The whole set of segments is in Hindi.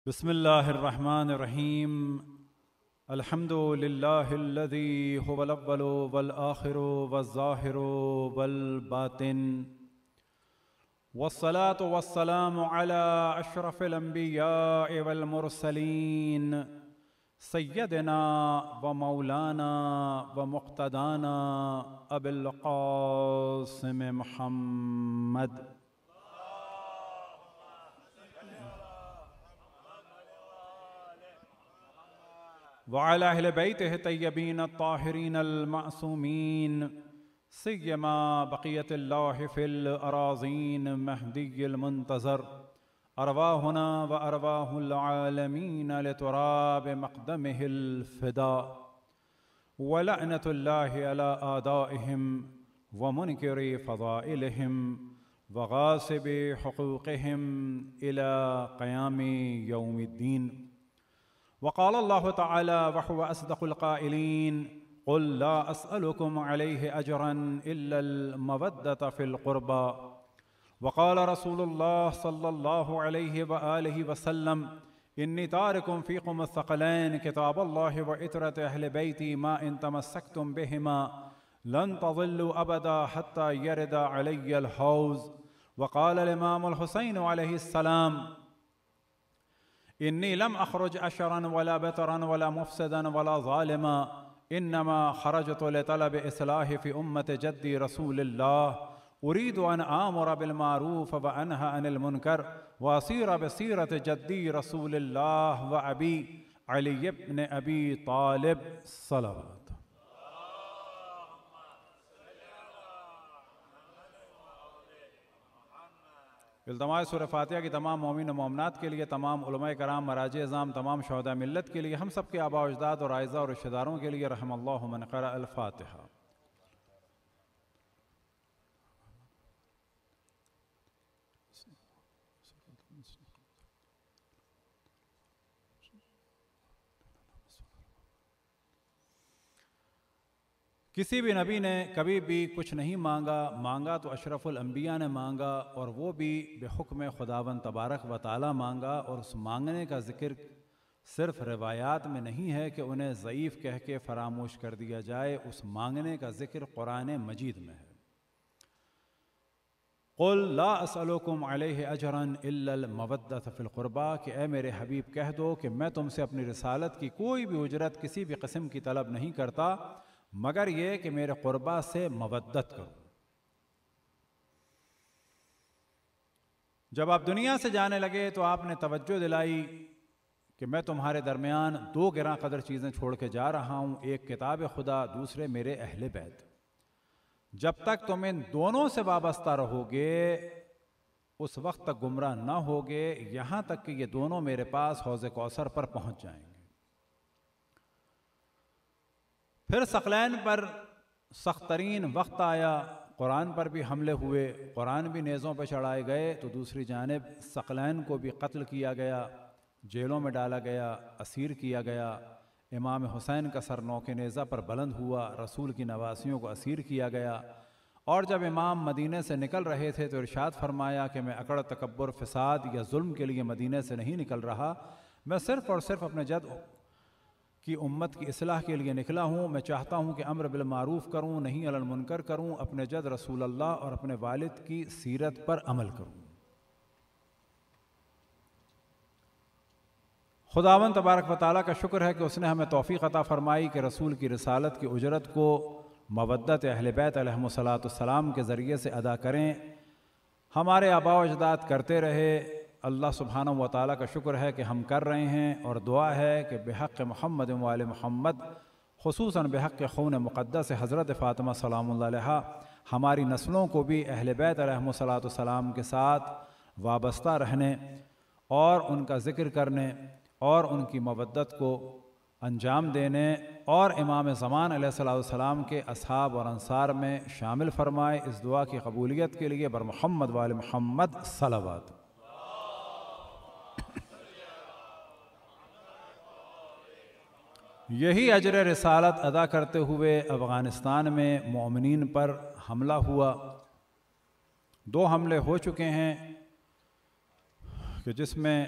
बिस्मिल्लाहिर्रहमानिर्रहीम। अल्हम्दुलिल्लाहिल्लज़ी हुवल अव्वलु वल आखिरु वज़्ज़ाहिरु वल बातिन वस्सलातु वस्सलामु अला अशरफिल अंबिया'i वल मुरसलीन सय्यदिना व मौलाना व मुक़्तदाना अबिल क़ासिम मुहम्मद वअला अहले बैतिहि तय्यबीन अत्ताहिरीन अल-मअसूमीन सिय्यमा बक़ियतुल्लाहि फ़िल अराज़ीन महदिय्यिल मुंतज़र अरवाहुना व अरवाहुल आलमीन लितुराब मक़दमिहिल फ़िदा व लअनतुल्लाहि अला आदाइहिम व मुनकिरी फ़ज़ाइलिहिम व गासिबी हुक़ूक़िहिम इला क़यामि यौमिद्दीन। वक़ाल अल्लाहु तआला व हुवा अस्दक़ुल क़ाइलीन क़ुल ला अस्अलुकुम अलैहि अजरन इल्लल मवद्दत फ़िल क़ुरबा। वक़ाल रसूलुल्लाह सल्लल्लाहु अलैहि व आलिहि वसल्लम इन्नी तारिकुम फ़ीकुम अस-सकलैन किताबल्लाहि व इतरत अहले बैती मा इन तमस्सकतुम बिहिमा लन तज़िल्लु अबदा हत्ता यरिदा अलैयल हौज़। वक़ाल इमामुल हुसैन अलैहिस्सलाम इन्नी लम अख़रुज अशरन वला बतरन वला मुफ़सिदन वला ज़ालिमा इन्नमा ख़रजतु लितलब इस्लाहि फ़ी उम्मति जद्दी रसूलिल्लाह उरीदु अन आमुर बिल मारूफ़ व अनहा अनिल मुनकर व असीर बसीरत जद्दी रसूलिल्लाह व अबी अली इब्न अबी तालिब सलावत। इल्तमास सूरह फ़ातिहा की तमाम मोमिन व मोमिनात के लिए, तमाम उलमाए कराम, मराजे इज़ाम, तमाम शहदा मिल्लत के लिए, हम सब के आबा अजदाद और आइज़ा और रिश्तेदारों के लिए रहमल्लाहु मन क़रा अल फ़ातिहा। किसी भी नबी ने कभी भी कुछ नहीं मांगा तो अशरफुल अंबिया ने मांगा, और वो भी बेहुक्म खुदावन तबारक व ताला मांगा। और उस मांगने का ज़िक्र सिर्फ रिवायात में नहीं है कि उन्हें ज़ईफ़ कह के फरामोश कर दिया जाए, उस मांगने का ज़िक्र कुरान मजीद में है। क़ुल ला अस्अलुकुम अलैहि अजरन इल्लल मवद्दत फ़िल क़ुरबा, कि ए मेरे हबीब कह दो कि मैं तुमसे अपनी रिसालत की कोई भी उजरत किसी भी किस्म की तलब नहीं करता, मगर ये कि मेरे क़ुरबा से मवद्दत करो। जब आप दुनिया से जाने लगे तो आपने तवज्जो दिलाई कि मैं तुम्हारे दरमियान दो गिरां कदर चीज़ें छोड़ के जा रहा हूँ, एक किताब खुदा, दूसरे मेरे अहले बैत। जब तक तुम इन दोनों से वाबस्ता रहोगे उस वक्त तक गुमराह ना होगे, यहाँ तक कि ये दोनों मेरे पास हौज़ कौसर पर पहुँच जाएंगे। फिर सकलैन पर सख्त तरीन वक्त आया, कुरान पर भी हमले हुए, कुरान भी नेज़ों पर चढ़ाए गए, तो दूसरी जानिब सकलैन को भी कत्ल किया गया, जेलों में डाला गया, असीर किया गया। इमाम हुसैन का सर नौके नेज़ा पर बुलंद हुआ, रसूल की नवासियों को असीर किया गया। और जब इमाम मदीने से निकल रहे थे तो इरशाद फरमाया कि मैं अकड़, तकब्बुर, फ़साद या जुल्म के लिए मदीने से नहीं निकल रहा, मैं सिर्फ़ और सिर्फ अपने जद कि उम्मत की इस्लाह के लिए निकला हूँ। मैं चाहता हूँ कि अम्र बिल मारूफ़ करूँ, नहीं अनिल मुनकर करूँ, अपने जद रसूल अल्लाह और अपने वालिद की सीरत पर अमल करूँ। खुदावन तबारक व तआला का शुक्र है कि उसने हमें तौफ़ीक़ अता फ़रमाई कि रसूल की रिसालत की उजरत को मवद्दत अहले बैत अलैहिमुस्सलाम के ज़रिए से अदा करें। हमारे आबा व अजदाद करते रहे, अल्लाह सुब्हानहू व तआला का शुक्र है कि हम कर रहे हैं। और दुआ है कि बेहक़ मोहम्मद व आले मोहम्मद, खुसूसन बेहक़ खून मुक़द्दस हज़रत फ़ातिमा सलामुल्लाह अलैहा, हमारी नस्लों को भी अहले बैत अलैहिमुस्सलाम के साथ वाबस्ता रहने और उनका ज़िक्र करने और उनकी मवद्दत को अंजाम देने और इमाम ज़मान अलैहिस्सलाम के असहाब और अंसार में शामिल फ़रमाए। इस दुआ की कबूलियत के लिए बर मोहम्मद व आले मोहम्मद सलावत। यही अजर रिसालत अदा करते हुए अफ़ग़ानिस्तान में मोमिनीन पर हमला हुआ। 2 हमले हो चुके हैं कि जिसमें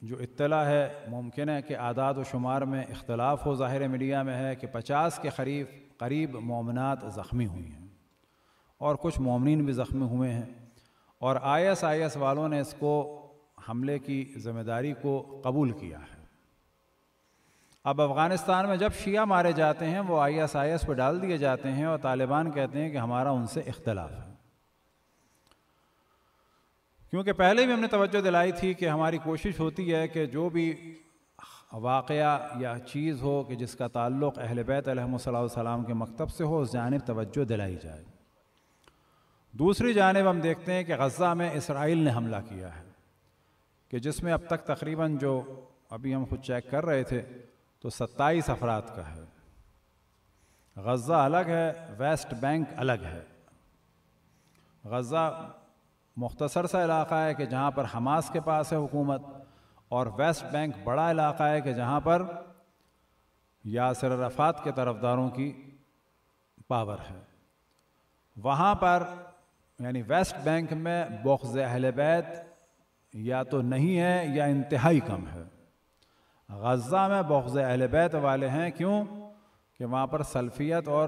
जो इत्तला है, मुमकिन है कि आदाद व शुमार में इख्तलाफ हो, ज़ाहिर मीडिया में है कि 50 के करीब मोमिनात ज़ख्मी हुई हैं और कुछ मोमिनीन भी ज़ख्मी हुए हैं, और ISIS वालों ने इसको हमले की ज़िम्मेदारी को कबूल किया है। अब अफ़गानिस्तान में जब शिया मारे जाते हैं वो ISIS पर डाल दिए जाते हैं और तालिबान कहते हैं कि हमारा उनसे इख्तलाफ है। क्योंकि पहले भी हमने तवज्जो दिलाई थी कि हमारी कोशिश होती है कि जो भी वाक़या या चीज़ हो कि जिसका ताल्लुक़ अहले बैत अलैहिस्सलाम के मकतब से हो, उस जानिब तवज्जो दिलाई जाए। दूसरी जानिब हम देखते हैं कि गज़ा में इसराइल ने हमला किया है कि जिसमें अब तक तकरीबन, जो अभी हम खुद चेक कर रहे थे, तो 27 अफराद का है। गज़ा अलग है, वेस्ट बैंक अलग है। गज़ा मुख्तसर सा इलाक़ा है कि जहाँ पर हमास के पास है हुकूमत, और वेस्ट बैंक बड़ा इलाक़ा है कि जहाँ पर यासिर अराफ़ात के तरफदारों की पावर है। वहाँ पर यानी वेस्ट बैंक में बुग़्ज़ अहले बैत या तो नहीं है या इंतहाई कम है। गज़ा में बुग़्ज़ अहले बैत वाले हैं, क्यों कि वहाँ पर सल्फ़ियत और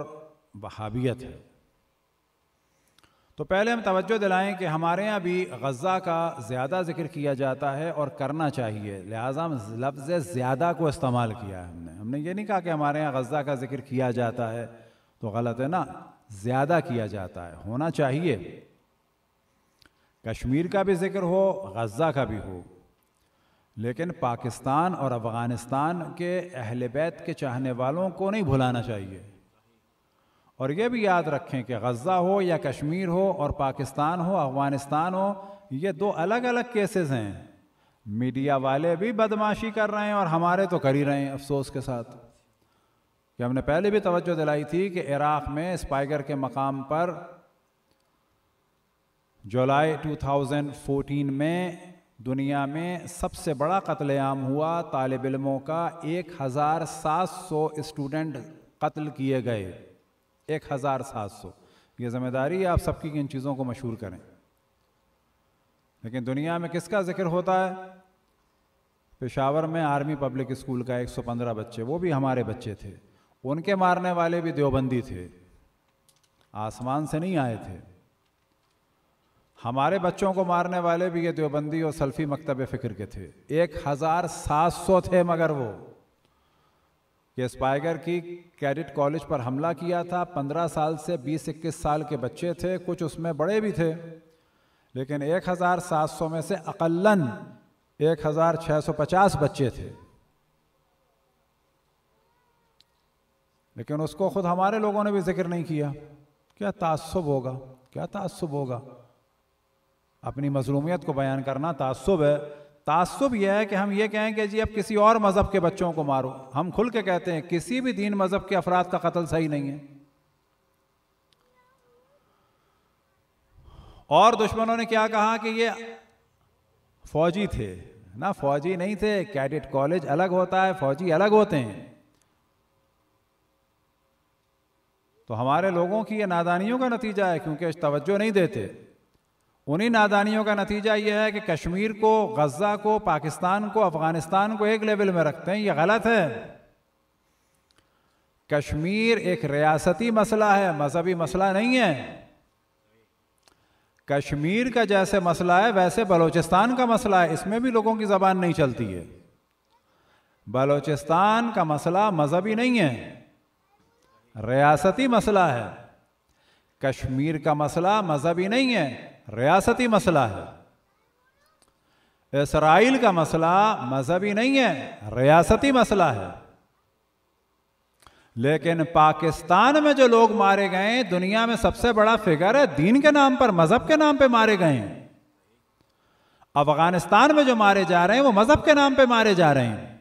वहाबियत है। तो पहले हम तवज्जो दिलाएं कि हमारे यहाँ भी गज़ा का ज़्यादा ज़िक्र किया जाता है और करना चाहिए, लिहाजा हम लफ्ज़ ज़्यादा को इस्तेमाल किया है। हमने ये नहीं कहा कि हमारे यहाँ गज़ा का ज़िक्र किया जाता है तो गलत है ना, ज़्यादा किया जाता है, होना चाहिए। कश्मीर का भी ज़िक्र हो, गज़ा का भी हो, लेकिन पाकिस्तान और अफ़गानिस्तान के अहले बैत के चाहने वालों को नहीं भुलाना चाहिए। और ये भी याद रखें कि गज़ा हो या कश्मीर हो और पाकिस्तान हो, अफ़गानिस्तान हो, ये दो अलग अलग केसेस हैं। मीडिया वाले भी बदमाशी कर रहे हैं और हमारे तो कर ही रहे हैं, अफसोस के साथ। कि हमने पहले भी तवज्जो दिलाई थी कि इराक़ में स्पाइगर के मकाम पर जुलाई 2014 में दुनिया में सबसे बड़ा कत्लेआम हुआ। तालिब इल्मों का 1700 स्टूडेंट कत्ल किए गए, 1700। ये ज़िम्मेदारी है आप सबकी कि इन चीज़ों को मशहूर करें। लेकिन दुनिया में किसका जिक्र होता है? पेशावर में आर्मी पब्लिक स्कूल का 115 बच्चे, वो भी हमारे बच्चे थे, उनके मारने वाले भी देवबंदी थे, आसमान से नहीं आए थे। हमारे बच्चों को मारने वाले भी ये देवबंदी और सल्फी मकतब फ़िक्र के थे। 1700 थे, मगर वो कि स्पाइगर की कैडेट कॉलेज पर हमला किया था। 15 साल से 20-21 साल के बच्चे थे, कुछ उसमें बड़े भी थे, लेकिन 1700 में से अक़ल्लन 1650 बच्चे थे। लेकिन उसको खुद हमारे लोगों ने भी जिक्र नहीं किया। क्या ताज्जुब होगा, क्या ताज्जुब होगा। अपनी मज़लूमियत को बयान करना ताज्जुब है। ताज्जुब यह है कि हम ये कहें कि जी अब किसी और मज़हब के बच्चों को मारो। हम खुल के कहते हैं किसी भी दीन मज़हब के अफराद का कत्ल सही नहीं है। और दुश्मनों ने क्या कहा कि ये फौजी थे ना, फौजी नहीं थे। कैडेट कॉलेज अलग होता है, फौजी अलग होते हैं। तो हमारे लोगों की ये नादानियों का नतीजा है, क्योंकि तवज्जो नहीं देते। उन्हीं नादानियों का नतीजा यह है कि कश्मीर को, गज़ा को, पाकिस्तान को, अफ़गानिस्तान को एक लेवल में रखते हैं। यह गलत है। कश्मीर एक रियासती मसला है, मजहबी मसला नहीं है। कश्मीर का जैसे मसला है वैसे बलूचिस्तान का मसला है, इसमें भी लोगों की ज़बान नहीं चलती है। बलूचिस्तान का मसला मजहबी नहीं है, रियासती मसला है। कश्मीर का मसला मजहबी नहीं है, रियासती मसला है। इसराइल का मसला मजहबी नहीं है, रियासती मसला है। लेकिन पाकिस्तान में जो लोग मारे गए, दुनिया में सबसे बड़ा फिगर है, दीन के नाम पर, मजहब के नाम पे मारे गए हैं। अफगानिस्तान में जो मारे जा रहे हैं वो मजहब के नाम पे मारे जा रहे हैं।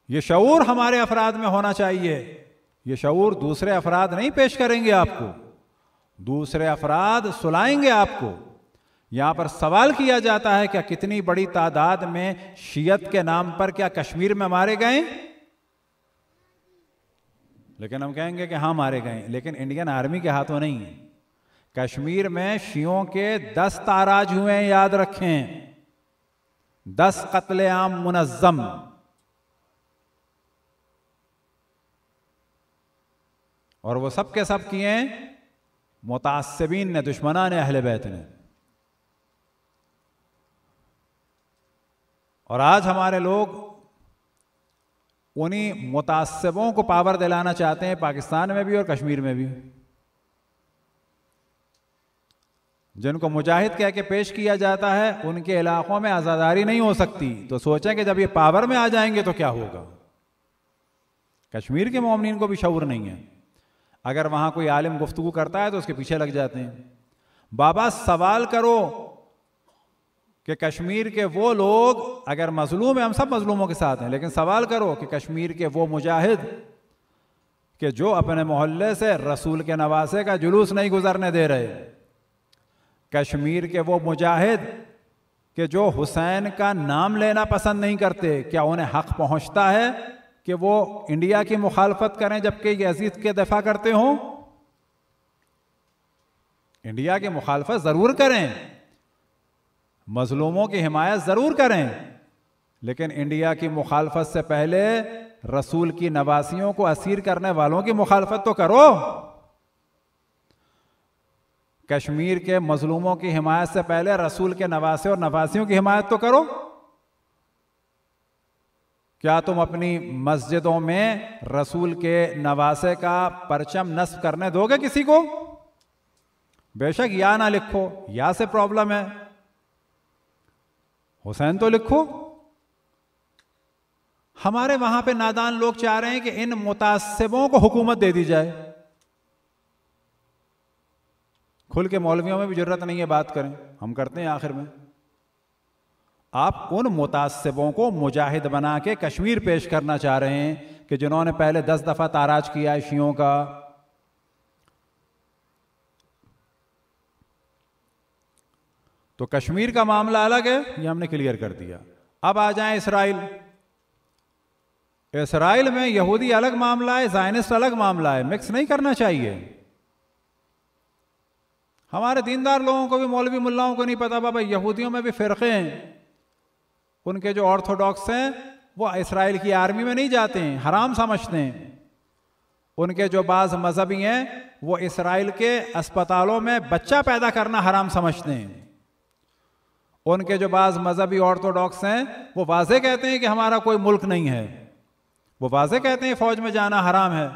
ये शऊर हमारे अफराद में होना चाहिए। ये शऊर दूसरे अफराद नहीं पेश करेंगे आपको, दूसरे अफराद सुलाएंगे आपको। यहां पर सवाल किया जाता है क्या कितनी बड़ी तादाद में शियत के नाम पर क्या कश्मीर में मारे गए? लेकिन हम कहेंगे कि हाँ मारे गए, लेकिन इंडियन आर्मी के हाथों नहीं। कश्मीर में शियों के 10 ताराज हुए हैं, याद रखें। 10 कत्लेआम मुनज़्ज़म, और वो सब के सब किए मुतास्सिबीन ने, दुश्मनान अहले बैत ने। और आज हमारे लोग उन्हीं मुतास्सिबों को पावर दिलाना चाहते हैं, पाकिस्तान में भी और कश्मीर में भी, जिनको मुजाहिद कह के पेश किया जाता है। उनके इलाकों में आज़ादारी नहीं हो सकती, तो सोचें कि जब ये पावर में आ जाएंगे तो क्या होगा। कश्मीर के मोमिनीन को भी शऊर नहीं है, अगर वहां कोई आलिम गुफ्तगू करता है तो उसके पीछे लग जाते हैं। बाबा सवाल करो कि कश्मीर के वो लोग, अगर मजलूम है, हम सब मजलूमों के साथ हैं, लेकिन सवाल करो कि कश्मीर के वो मुजाहिद कि जो अपने मोहल्ले से रसूल के नवासे का जुलूस नहीं गुजरने दे रहे, कश्मीर के वो मुजाहिद कि जो हुसैन का नाम लेना पसंद नहीं करते, क्या उन्हें हक पहुंचता है कि वो इंडिया की मुखालफत करें जबकि यजीद के दफा करते हों? इंडिया की मुखालफत जरूर करें, मजलूमों की हिमायत जरूर करें, लेकिन इंडिया की मुखालफत से पहले रसूल की नवासियों को असीर करने वालों की मुखालफत तो करो। कश्मीर के मजलूमों की हिमायत से पहले रसूल के नवासे और नवासियों की हिमायत तो करो। क्या तुम अपनी मस्जिदों में रसूल के नवासे का परचम नस्ब करने दोगे किसी को? बेशक या ना लिखो, या से प्रॉब्लम है, हुसैन तो लिखो। हमारे वहां पे नादान लोग चाह रहे हैं कि इन मुतासिबों को हुकूमत दे दी जाए। खुल के मौलवियों में भी जरूरत नहीं है बात करें, हम करते हैं आखिर में। आप उन मुतासिबों को मुजाहिद बना के कश्मीर पेश करना चाह रहे हैं कि जिन्होंने पहले 10 दफा ताराज किया है शियों का। तो कश्मीर का मामला अलग है, ये हमने क्लियर कर दिया। अब आ जाएं इसराइल। इसराइल में यहूदी अलग मामला है, ज़ायनिस्ट अलग मामला है, मिक्स नहीं करना चाहिए। हमारे दीनदार लोगों को भी, मौलवी मुल्लाओं को नहीं पता बाबा यहूदियों में भी फ़िरक़े हैं। उनके जो ऑर्थोडॉक्स हैं वो इसराइल की आर्मी में नहीं जाते हैं, हराम समझते हैं। उनके जो बाज़ मजहबी हैं वो इसराइल के अस्पतालों में बच्चा पैदा करना हराम समझते हैं। उनके जो बाज़ मजहबी ऑर्थोडॉक्स हैं वो वाज़े कहते हैं कि हमारा कोई मुल्क नहीं है, वो वाज़े कहते हैं फ़ौज में जाना हराम है।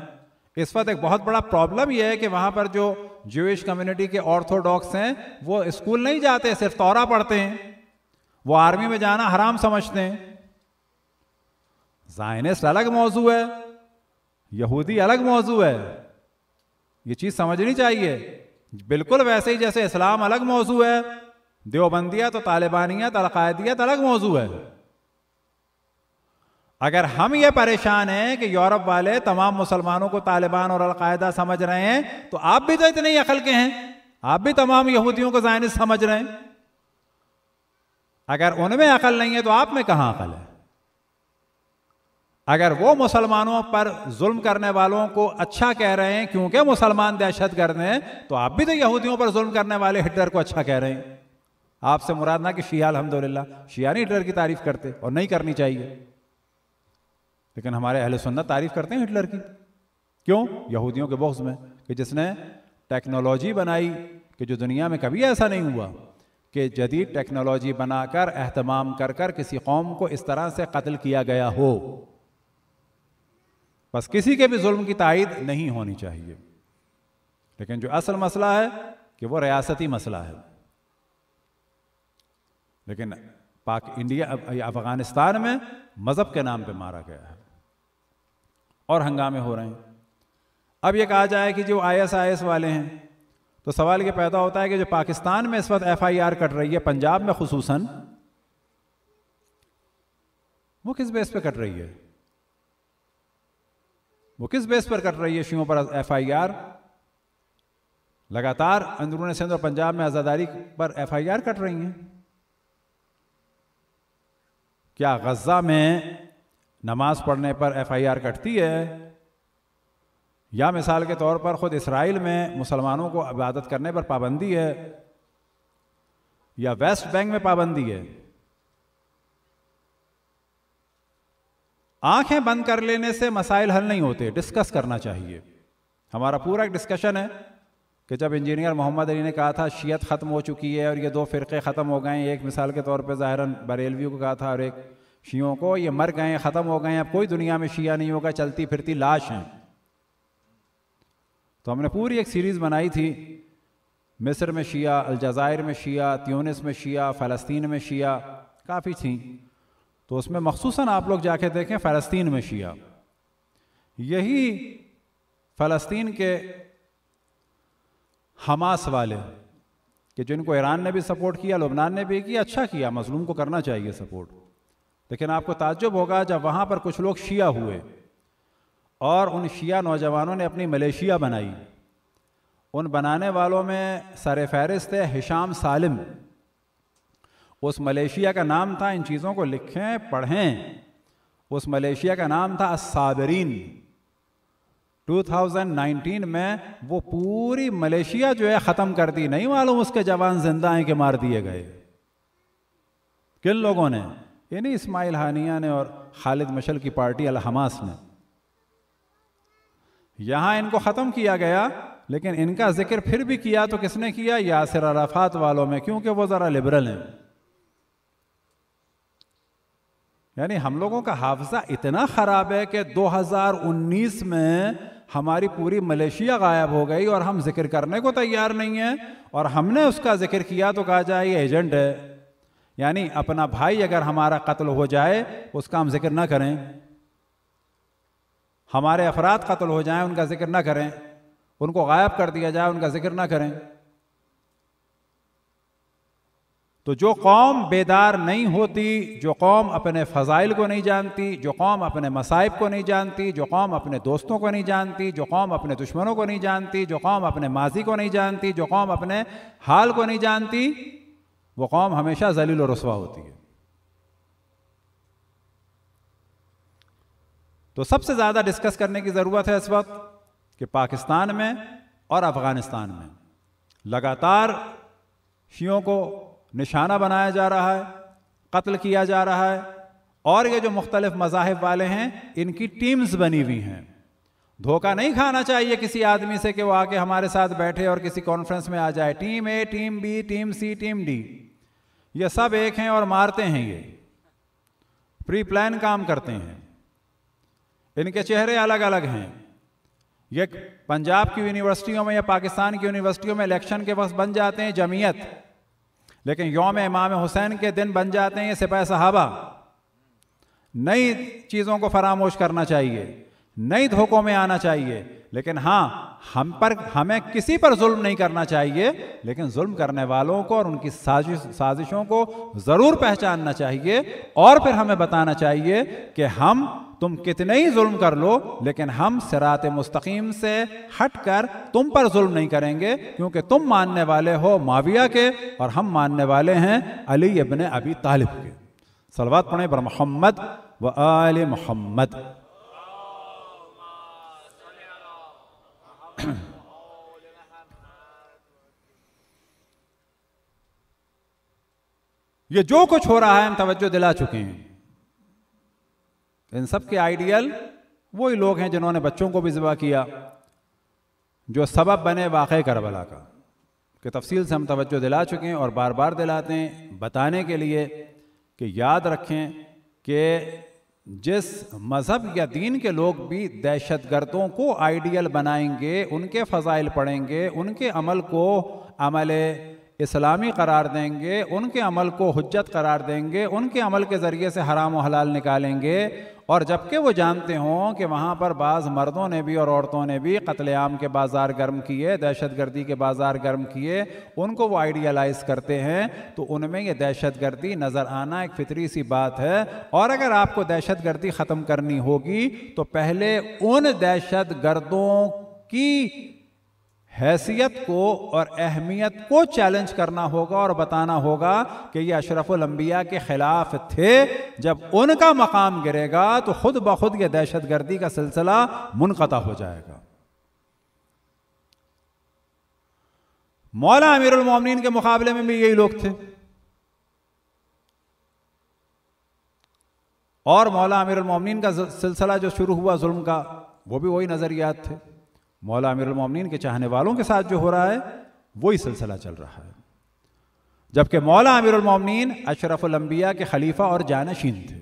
इस वक्त एक बहुत बड़ा प्रॉब्लम यह है कि वहां पर जो ज्यूइश कम्युनिटी के ऑर्थोडॉक्स हैं वो स्कूल नहीं जाते, सिर्फ तौरा पढ़ते हैं, वो आर्मी में जाना हराम समझते हैं। ज़ायनिस्ट अलग मौजू है, यहूदी अलग मौजू है, ये चीज समझनी चाहिए। बिल्कुल वैसे ही जैसे इस्लाम अलग मौजू है, देवबंदियत तो तालिबानियत अलकायदियत अलग मौजू है। अगर हम ये परेशान हैं कि यूरोप वाले तमाम मुसलमानों को तालिबान और अलकायदा समझ रहे हैं, तो आप भी तो इतने ही अकल के हैं, आप भी तमाम यहूदियों को ज़ायनिस्ट समझ रहे हैं। अगर उनमें अकल नहीं है तो आप में कहां अकल है? अगर वो मुसलमानों पर जुल्म करने वालों को अच्छा कह रहे हैं क्योंकि मुसलमान दहशतगर्द हैं, तो आप भी तो यहूदियों पर जुल्म करने वाले हिटलर को अच्छा कह रहे हैं। आपसे मुराद ना कि शिया, अल्हम्दुलिल्लाह शिया नहीं हिटलर की तारीफ करते और नहीं करनी चाहिए, लेकिन हमारे अहले सुन्नत तारीफ करते हैं हिटलर की। क्यों? यहूदियों के बग़्ज़ में, कि जिसने टेक्नोलॉजी बनाई कि जो दुनिया में कभी ऐसा नहीं हुआ कि जदीद टेक्नोलॉजी बनाकर एहतमाम कर कर किसी कौम को इस तरह से कत्ल किया गया हो। बस किसी के भी जुल्म की तायीद नहीं होनी चाहिए, लेकिन जो असल मसला है कि वो रियासती मसला है। लेकिन अफगानिस्तान में मजहब के नाम पे मारा गया है और हंगामे हो रहे हैं। अब ये कहा जाए कि जो ISIS वाले हैं, तो सवाल ये पैदा होता है कि जो पाकिस्तान में इस वक्त FIR कट रही है, पंजाब में खुसूसन, वो किस बेस पे कट रही है? वो किस बेस पर कट रही है शियों पर FIR? लगातार अंदरूनी सिंध और पंजाब में आज़ादारी पर FIR कट रही हैं। क्या गज़ा में नमाज पढ़ने पर FIR कटती है? या मिसाल के तौर पर ख़ुद इसराइल में मुसलमानों को इबादत करने पर पाबंदी है, या वेस्ट बैंक में पाबंदी है? आंखें बंद कर लेने से मसाइल हल नहीं होते, डिस्कस करना चाहिए। हमारा पूरा एक डिस्कशन है कि जब इंजीनियर मोहम्मद अली ने कहा था शियत ख़त्म हो चुकी है और ये दो फ़िरक़े ख़त्म हो गए हैं, एक मिसाल के तौर पे ज़ाहिरन बरेलवियों को कहा था और एक शियों को, ये मर गए हैं, ख़त्म हो गए हैं, अब कोई दुनिया में शिया नहीं होगा, चलती फिरती लाश हैं। तो हमने पूरी एक सीरीज़ बनाई थी, मिस्र में शिया, अलजाज़ायर में शिया, त्यूनिस में शिया, फ़लस्तीन में शिया, काफ़ी थी। तो उसमें मख़सूसन आप लोग जाके देखें फ़लस्तीन में शिया, यही फ़लस्तीन के हमास वाले कि जिनको ईरान ने भी सपोर्ट किया, लुबनान ने भी किया, अच्छा किया, मज़लूम को करना चाहिए सपोर्ट। लेकिन आपको ताज्जुब होगा जब वहाँ पर कुछ लोग शिया हुए और उन शिया नौजवानों ने अपनी मलेशिया बनाई। उन बनाने वालों में सर फहरिस्त है हिशाम सालिम। उस मलेशिया का नाम था, इन चीज़ों को लिखें पढ़ें, उस मलेशिया का नाम था अस्साबिरीन। 2019 में वो पूरी मलेशिया जो है ख़त्म कर दी। नहीं मालूम उसके जवान जिंदा हैं कि मार दिए गए। किन लोगों ने? यानी इस्माइल हानिया ने और खालिद मशल की पार्टी अल हमास ने। यहां इनको ख़त्म किया गया, लेकिन इनका जिक्र फिर भी किया तो किसने किया? यासिर अराफात वालों में, क्योंकि वो ज़रा लिबरल हैं। यानी हम लोगों का हाफजा इतना ख़राब है कि 2019 में हमारी पूरी मलेशिया गायब हो गई और हम जिक्र करने को तैयार नहीं है, और हमने उसका जिक्र किया तो कहा जाए ये एजेंट है। यानी अपना भाई अगर हमारा कत्ल हो जाए उसका हम जिक्र ना करें, हमारे अफराद कत्ल हो जाएं उनका जिक्र ना करें, उनको गायब कर दिया जाए उनका जिक्र ना करें। तो जो कौम बेदार नहीं होती, जो कौम अपने फ़ज़ाइल को नहीं जानती, जो कौम अपने मसाइब को नहीं जानती, जो कौम अपने दोस्तों को नहीं जानती, जो कौम अपने दुश्मनों को नहीं जानती, जो कौम अपने माजी को नहीं जानती, जो कौम अपने हाल को नहीं जानती, वो कौम हमेशा ज़लील और रुस्वा होती है। तो सबसे ज़्यादा डिस्कस करने की ज़रूरत है इस वक्त कि पाकिस्तान में और अफ़गानिस्तान में लगातार शियों को निशाना बनाया जा रहा है, कत्ल किया जा रहा है, और ये जो मुख्तलिफ मज़ाहिब वाले हैं इनकी टीम्स बनी हुई हैं। धोखा नहीं खाना चाहिए किसी आदमी से कि वो आके हमारे साथ बैठे और किसी कॉन्फ्रेंस में आ जाए, टीम ए, टीम बी, टीम सी, टीम डी, ये सब एक हैं और मारते हैं, ये प्री प्लान काम करते हैं। इनके चेहरे अलग अलग हैं। ये पंजाब की यूनिवर्सिटियों में या पाकिस्तान की यूनिवर्सिटियों में इलेक्शन के वक्त बन जाते हैं जमीयत, लेकिन यौम इमाम हुसैन के दिन बन जाते हैं ये सिपाही सहाबा। नई चीज़ों को फरामोश करना चाहिए, नई धोखों में आना चाहिए, लेकिन हाँ हमें किसी पर जुल्म नहीं करना चाहिए, लेकिन जुल्म करने वालों को और उनकी साजिशों को ज़रूर पहचानना चाहिए, और फिर हमें बताना चाहिए कि तुम कितने ही जुल्म कर लो, लेकिन हम सिरात मुस्तकीम से हटकर तुम पर जुल्म नहीं करेंगे, क्योंकि तुम मानने वाले हो माविया के और हम मानने वाले हैं अली इब्न अबी तालिब के। सलवात पढ़ें बर मोहम्मद व आले मोहम्मद। ये जो कुछ हो रहा है हम तवज्जो दिला चुके हैं। इन सब के आइडियल वही लोग हैं जिन्होंने बच्चों को भी ज़िबा किया, जो सबब बने वाक़े करबला का, कि तफसील से हम तवज्जो दिला चुके हैं और बार बार दिलाते हैं, बताने के लिए कि याद रखें कि जिस मज़हब या दीन के लोग भी दहशतगर्दों को आइडियल बनाएंगे, उनके फ़ज़ाइल पढ़ेंगे, उनके अमल को अमल इस्लामी करार देंगे, उनके अमल को हुज्जत करार देंगे, उनके अमल के ज़रिए से हराम व हलाल निकालेंगे, और जबकि वो जानते हों कि वहाँ पर बाज़ मर्दों ने भी और औरतों ने भी कत्लेआम के बाज़ार गर्म किए, दहशतगर्दी के बाज़ार गर्म किए, उनको वो आइडियलाइज़ करते हैं, तो उनमें ये दहशतगर्दी नज़र आना एक फितरी सी बात है। और अगर आपको दहशतगर्दी ख़त्म करनी होगी तो पहले उन दहशतगर्दों की हैसियत को और अहमियत को चैलेंज करना होगा और बताना होगा कि ये अशरफुल अंबिया के खिलाफ थे। जब उनका मकाम गिरेगा तो खुद ब खुद ये दहशतगर्दी का सिलसिला मुनक़ता हो जाएगा। मौला अमीरुल मोमिनीन के मुकाबले में भी यही लोग थे, और मौला अमीरुल मोमिनीन का सिलसिला जो शुरू हुआ जुल्म का, वो भी वही नज़रियात थे। मौला अमीरुल मोमिनीन के चाहने वालों के साथ जो हो रहा है वही सिलसिला चल रहा है। जबकि मौला अमीरुल मोमिनीन अशरफुल अंबिया के खलीफा और जानशीन थे।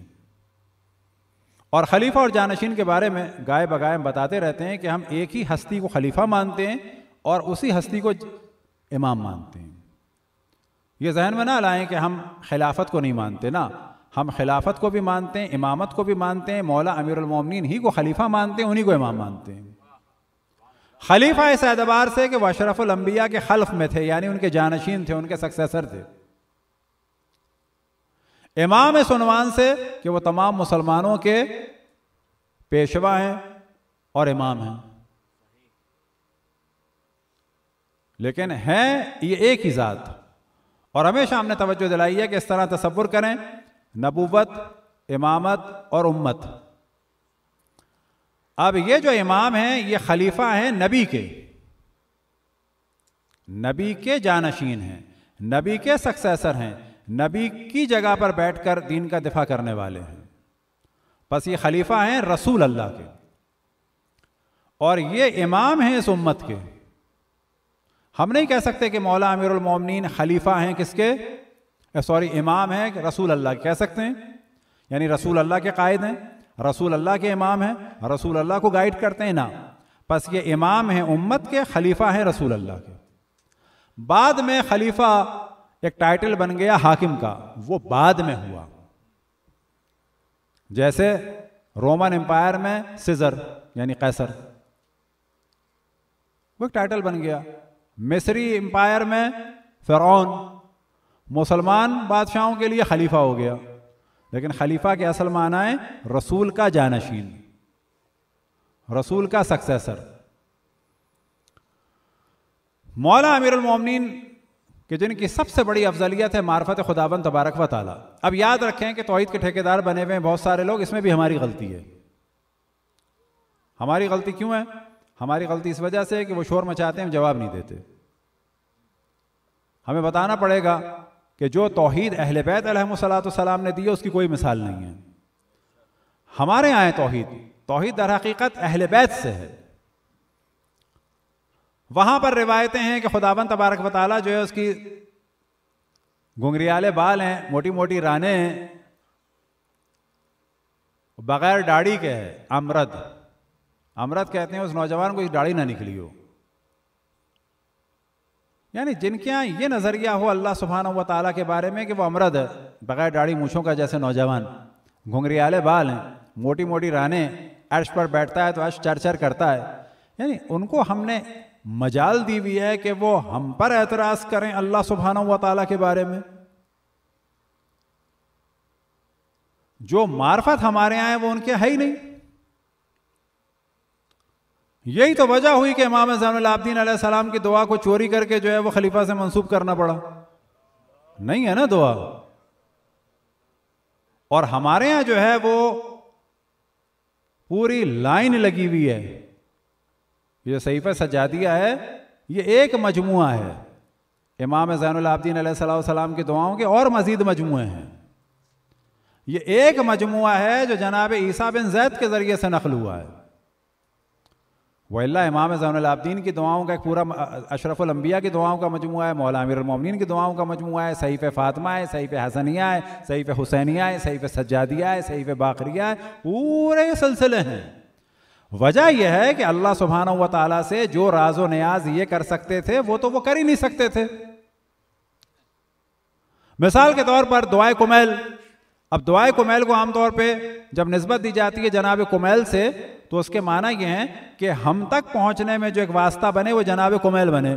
और खलीफा और जानशीन के बारे में गाय बगाए हम बताते रहते हैं कि हम एक ही हस्ती को खलीफा मानते हैं और उसी हस्ती को इमाम मानते हैं। ये जहन में ना लाएं कि हम खिलाफत को नहीं मानते ना, हम खिलाफत को भी मानते हैं, इमामत को भी मानते हैं, मौला अमीरुल मोमिनीन ही को खलीफा मानते हैं, उन्हीं को इमाम मानते हैं। खलीफा इस एतबार से कि वह अशरफुल अंबिया के खल्फ में थे, यानी उनके जानशीन थे, उनके सक्सेसर थे। इमाम इस उन्वान से कि वो तमाम मुसलमानों के पेशवा हैं और इमाम हैं। लेकिन हैं ये एक ही ज़ात। और हमेशा हमने तवज्जो दिलाई है कि इस तरह तसव्वुर करें, नबूवत, इमामत और उम्मत। अब ये जो इमाम हैं ये खलीफा हैं नबी के जानशीन हैं, नबी के सक्सेसर हैं, नबी की जगह पर बैठकर दीन का दिफा करने वाले हैं। बस ये खलीफा हैं रसूल अल्लाह के और ये इमाम हैं इस उम्मत के। हम नहीं कह सकते कि मौला अमीरुल मोमिनीन खलीफा हैं किसके, सॉरी इमाम हैं रसूल अल्लाह के, कह सकते हैं। यानी रसूल अल्लाह के कायद हैं, रसूल अल्लाह के इमाम हैं, रसूल अल्लाह को गाइड करते हैं ना। बस ये इमाम हैं उम्मत के, खलीफा हैं रसूल अल्लाह के। बाद में खलीफा एक टाइटल बन गया हाकिम का, वो बाद में हुआ। जैसे रोमन एम्पायर में सीजर यानी कैसर, वो एक टाइटल बन गया। मिस्री एम्पायर में फिरौन, मुसलमान बादशाहों के लिए खलीफा हो गया। लेकिन खलीफा के असल माना है रसूल का जानशीन, रसूल का सक्सेसर। मौला अमीरुल मोमिनीन कि जिनकी सबसे बड़ी अफजलियत है मार्फत खुदाबंद तबारक व तआला। अब याद रखें कि तौहीद के ठेकेदार बने हुए हैं बहुत सारे लोग, इसमें भी हमारी गलती है। हमारी गलती क्यों है? हमारी गलती इस वजह से है कि वो शोर मचाते हैं, हम जवाब नहीं देते। हमें बताना पड़ेगा कि जो तौहीद अहले बैत अलैहिमुस्सलाम ने दी है उसकी कोई मिसाल नहीं है। हमारे यहाँ तौहीद, तौहीद दर हकीकत अहले बैत से है। वहां पर रिवायतें हैं कि खुदाबंद तबारक व तआला जो है उसकी घुंघरियाले बाल हैं, मोटी मोटी रानें हैं, बगैर दाढ़ी के है, अमरद। अमरद कहते हैं उस नौजवान को दाढ़ी ना निकली हो। यानी जिनके यहाँ ये नजरिया हो अल्लाह सुब्हानहू व तआला के बारे में कि वो अमरद है, बगैर दाढ़ी मूछों का जैसे नौजवान, घुंघरियाले बाल हैं, मोटी मोटी रानें, अर्श पर बैठता है तो अर्श चरचर करता है। यानी उनको हमने मजाल दी हुई है कि वो हम पर एतराज करें अल्लाह सुब्हानहू व तआला के बारे में। जो मार्फत हमारे यहाँ है वो उनके है ही नहीं। यही तो वजह हुई कि इमाम ज़ैनुल आबिदीन अलैहिस्सलाम की दुआ को चोरी करके जो है वो खलीफा से मंसूब करना पड़ा। नहीं है ना दुआ। और हमारे यहाँ जो है वो पूरी लाइन लगी हुई है। ये सहीफ़ा सजादिया है, ये एक मजमुआ है इमाम ज़ैनुल आबिदीन अलैहिस्सलाम की दुआओं के, और मजीद मजमुए हैं। ये एक मजमुआ है जो जनाब ईसा बिन ज़ैद के ज़रिए से नक़ल हुआ है। वल्ला इमाम ज़ैनुल आबिदीन की दुआओं का एक पूरा, अशरफुल अंबिया की दुआओं का मजमुआ है, मौला अमीरुल मोमिनीन की दुआओं का मजमुआ है, सहीफ़े फ़ातिमा है, सहीफ़े हसनिया है, सहीफ़े हुसैनिया है, सहीफ़े सज्जादिया है, सहीफ़े बाक़रिया है, पूरे सिलसिले हैं। वजह यह है कि अल्लाह सुब्हानहू व तआला से जो राज़ो नियाज ये कर सकते थे वो तो वो कर ही नहीं सकते थे। मिसाल के तौर पर दुआए कुमैल। अब दुआए कुमैल को आमतौर पे जब निस्बत दी जाती है जनाब कुमैल से तो उसके माना ये हैं कि हम तक पहुंचने में जो एक वास्ता बने वो जनाब कुमैल बने।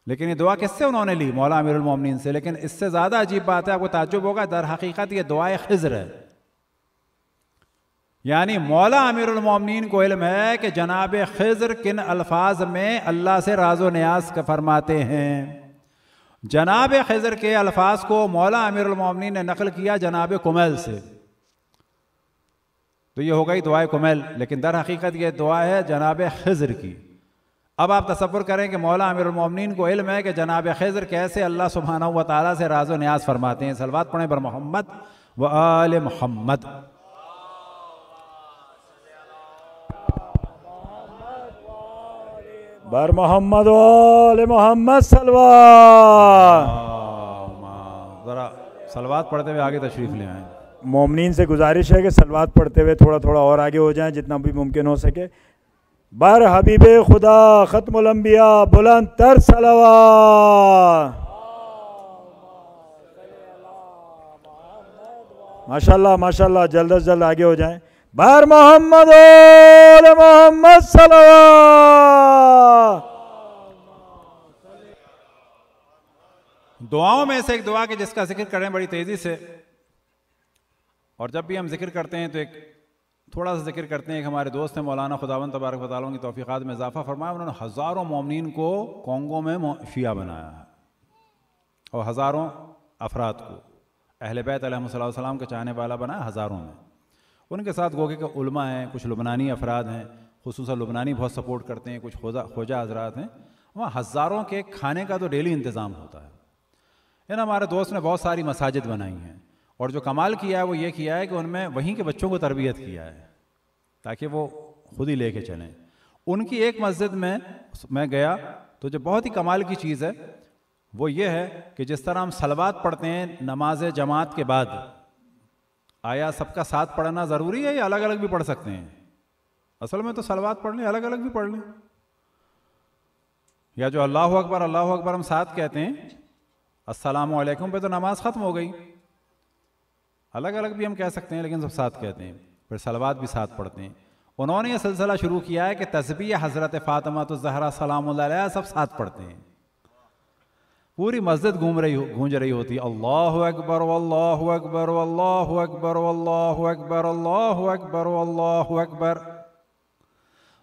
लेकिन ये दुआ किससे उन्होंने ली? मौला अमीरुल मोमिनीन से। लेकिन इससे ज़्यादा अजीब बात है, आपको ताज्जुब होगा, दर हकीकत ये दुआए खिज़्र है। यानी मौला अमीरुल मोमिनीन को इल्म है कि जनाब खिज़्र किन अल्फाज में अल्लाह से राज़ो नियाज का फरमाते हैं। जनाब खिज़्र के अल्फाज को मौला अमीरुल मोमिनीन ने नकल किया जनाब कुमैल से, तो ये हो गई दुआए कुमैल। लेकिन दर हकीकत ये दुआ है जनाब खिज़्र की। अब आप तसव्वुर करें कि मौला अमीरुल मोमिनीन को इल्म है कि जनाब खिज़्र कैसे अल्लाह सुब्हानहू व तआला से राज़ो नियाज फरमाते हैं। सलवात पढ़ें बर मोहम्मद व आले मोहम्मद। बर मोहम्मद वाले मोहम्मद सलवा। ज़रा सलवात पढ़ते हुए आगे तशरीफ़ ले आए। मोमिनीन से गुजारिश है कि सलवात पढ़ते हुए थोड़ा थोड़ा और आगे हो जाएं जितना भी मुमकिन हो सके। बर हबीबे खुदा ख़त्मुल अंबिया बुलंद तर सलवा। माशाल्लाह माशाल्लाह, जल्द से जल्द आगे हो जाएं। बर मोहम्मद वाले मोहम्मद सलवा। दुआओं में से एक दुआ के जिसका जिक्र करें बड़ी तेज़ी से, और जब भी हम जिक्र करते हैं तो एक थोड़ा सा जिक्र करते हैं। एक हमारे दोस्त हैं मौलाना खुदावंद तबारक व तआला की तौफीक़ात में इजाफ़ा फरमाया, उन्होंने हज़ारों मोमिनीन को कोंगो में शिया बनाया है और हज़ारों अफराद को अहले बैत अलैहिस्सलाम के चाहने वाला बनाया हज़ारों में। उनके साथ गोगे के उलमा हैं, कुछ लुबनानी अफराद हैं, खुसूसन लुबनानी बहुत सपोर्ट करते हैं, कुछ खोजा हजरात हैं। वहाँ हज़ारों के खाने का तो डेली इंतज़ाम होता है। इन हमारे दोस्त ने बहुत सारी मसाजिद बनाई हैं और जो कमाल किया है वो ये किया है कि उनमें वहीं के बच्चों को तरबियत किया है ताकि वो खुद ही लेके चलें। उनकी एक मस्जिद में मैं गया तो जो बहुत ही कमाल की चीज़ है वो ये है कि जिस तरह हम सलवात पढ़ते हैं नमाज जमात के बाद, आया सबका साथ पढ़ना ज़रूरी है या अलग अलग भी पढ़ सकते हैं? असल में तो सलवात पढ़ लें, अलग अलग भी पढ़ लें, या जो अल्लाह अकबर हम साथ कहते हैं, अस्सलामु अलैकुम पे तो नमाज ख़त्म हो गई। अलग अलग भी हम कह सकते हैं लेकिन सब साथ कहते हैं, फिर सलवात भी साथ पढ़ते हैं। उन्होंने ये सिलसिला शुरू किया है कि तस्बीह हज़रत फ़ातिमा तो ज़हरा सलामुल्लाह अलैहा सब साथ पढ़ते हैं। पूरी मस्जिद गूंज रही होती है, अल्लाहु अकबर वल्लाहु अकबर वल्लाहु अकबर वल्लाहु अकबर अल्लाहु अकबर वल्लाहु अकबर।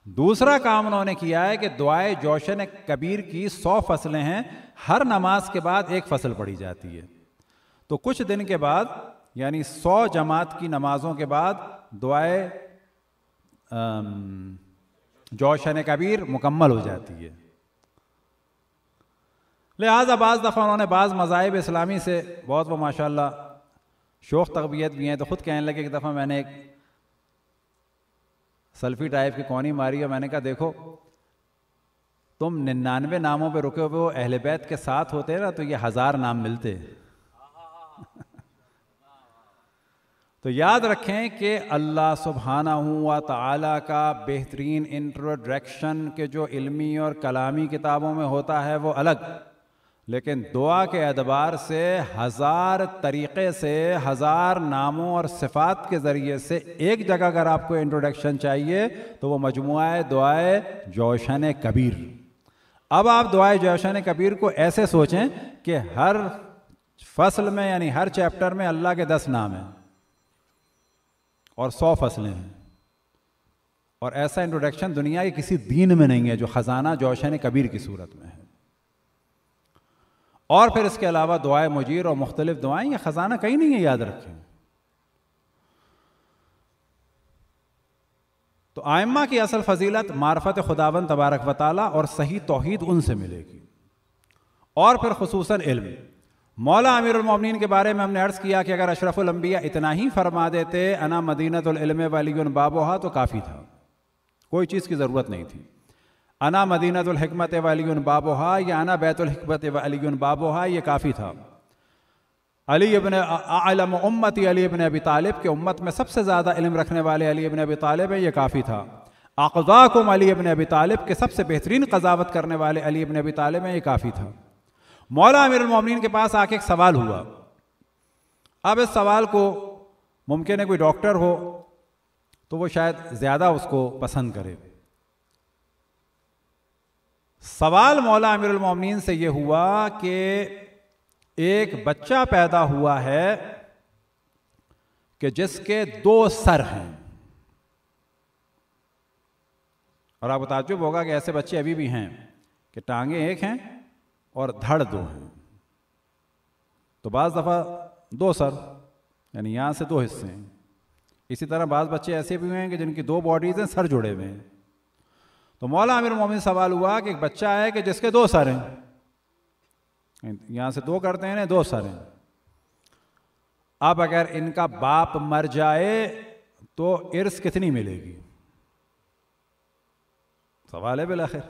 दूसरा काम उन्होंने किया है कि दुआए जोशन कबीर की 100 फसलें हैं, हर नमाज के बाद एक फसल पढ़ी जाती है। तो कुछ दिन के बाद यानी 100 जमात की नमाजों के बाद दुआए जोशन कबीर मुकम्मल हो जाती है। लिहाजा बाज़ दफ़ा उन्होंने बाज़ मज़ाहिब इस्लामी से बहुत वो माशाल्लाह शौक़ तक़बियत भी हैं, तो ख़ुद कहने लगे। एक दफ़ा मैंने एक सल्फ़ी टाइप की कौनी मारी और मैंने कहा देखो तुम 99 नामों पे रुके हुए हो, अहले बैत के साथ होते ना तो ये 1000 नाम मिलते। तो याद रखें कि अल्लाह सुब्हानहू व तआला का बेहतरीन इंट्रोडक्शन के जो इल्मी और कलामी किताबों में होता है वो अलग, लेकिन दुआ के एतबार से 1000 तरीक़े से 1000 नामों और सिफ़ात के ज़रिए से एक जगह अगर आपको इंट्रोडक्शन चाहिए तो वो मजमुआ है दुआए जोशन कबीर। अब आप दुआए जोशन कबीर को ऐसे सोचें कि हर फसल में यानी हर चैप्टर में अल्लाह के 10 नाम हैं और 100 फसलें हैं, और ऐसा इंट्रोडक्शन दुनिया के किसी दीन में नहीं है जो ख़जाना जोशन कबीर की सूरत में है। और फिर इसके अलावा दुआए मुजीर और मुख्तलिफ दुआएं, ये ख़जाना कहीं नहीं है, याद रखें। तो आइम्मा की असल फजीलत मार्फत खुदावंद तबारक व तआला और सही तौहीद उनसे मिलेगी। और फिर खुसूसन इल्म, मौला अमीरुल मोमिनीन के बारे में हमने अर्ज़ किया कि अगर अशरफुल अंबिया इतना ही फरमा देते अना मदीनतुल इल्म वलियुन बाबुहा तो काफ़ी था, कोई चीज़ की ज़रूरत नहीं थी। अना मदीनतुल हिकमत वलियुन बाबुहा या अना बैतुल हिकमत वलियुन बाबुहा, ये काफ़ी था। अली इब्न आलम उम्मती अली इब्न अबी तालिब के उम्मत में सबसे ज़्यादा इल्म रखने वाले अली इब्न अबी तालिब है, ये काफ़ी था। अक़ज़ाकुम अली इब्न अबी तालिब के सबसे बेहतरीन क़ज़ावत करने वाले अली इब्न अबी तालिब है, ये काफ़ी था। मौला अमीरुल मोमिनीन के पास आके एक सवाल हुआ। अब इस सवाल को मुमकिन है कोई डॉक्टर हो तो वो शायद ज़्यादा उसको पसंद करे। सवाल मौला अमीरुल मोमिनीन से ये हुआ कि एक बच्चा पैदा हुआ है कि जिसके 2 सर हैं, और आपको ताज्जुब होगा कि ऐसे बच्चे अभी भी हैं कि टांगे एक हैं और धड़ 2 हैं। तो बाज़ दफ़ा 2 सर यानी यहाँ से 2 हिस्से हैं। इसी तरह बाज़ बच्चे ऐसे भी हुए हैं कि जिनकी 2 बॉडीज़ हैं, सर जुड़े हुए हैं। तो मौला अमीरुल मोमिनीन सवाल हुआ कि एक बच्चा है कि जिसके 2 सर हैं, यहाँ से 2 करते हैं ना, 2 सर हैं। अब अगर इनका बाप मर जाए तो इर्स कितनी मिलेगी? सवाल है बिलाखिर।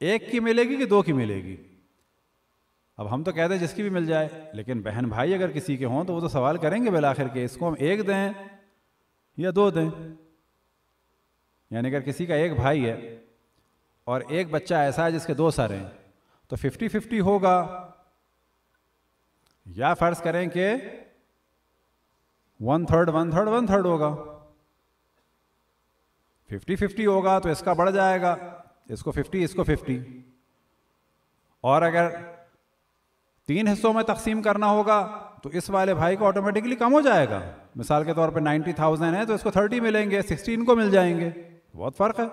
एक की मिलेगी कि दो की मिलेगी? अब हम तो कहते हैं जिसकी भी मिल जाए, लेकिन बहन भाई अगर किसी के हों तो वो तो सवाल करेंगे बिलाखिर के इसको हम एक दें या दो दें। यानी अगर किसी का एक भाई है और एक बच्चा ऐसा है जिसके दो सर हैं तो 50-50 होगा, या फर्ज करें कि 1/3 1/3 1/3 होगा। 50-50 होगा तो इसका बढ़ जाएगा, इसको 50 इसको 50। और अगर 3 हिस्सों में तकसीम करना होगा तो इस वाले भाई को ऑटोमेटिकली कम हो जाएगा। मिसाल के तौर पे 90,000 है तो इसको 30 मिलेंगे, 16 को मिल जाएंगे, बहुत फर्क है।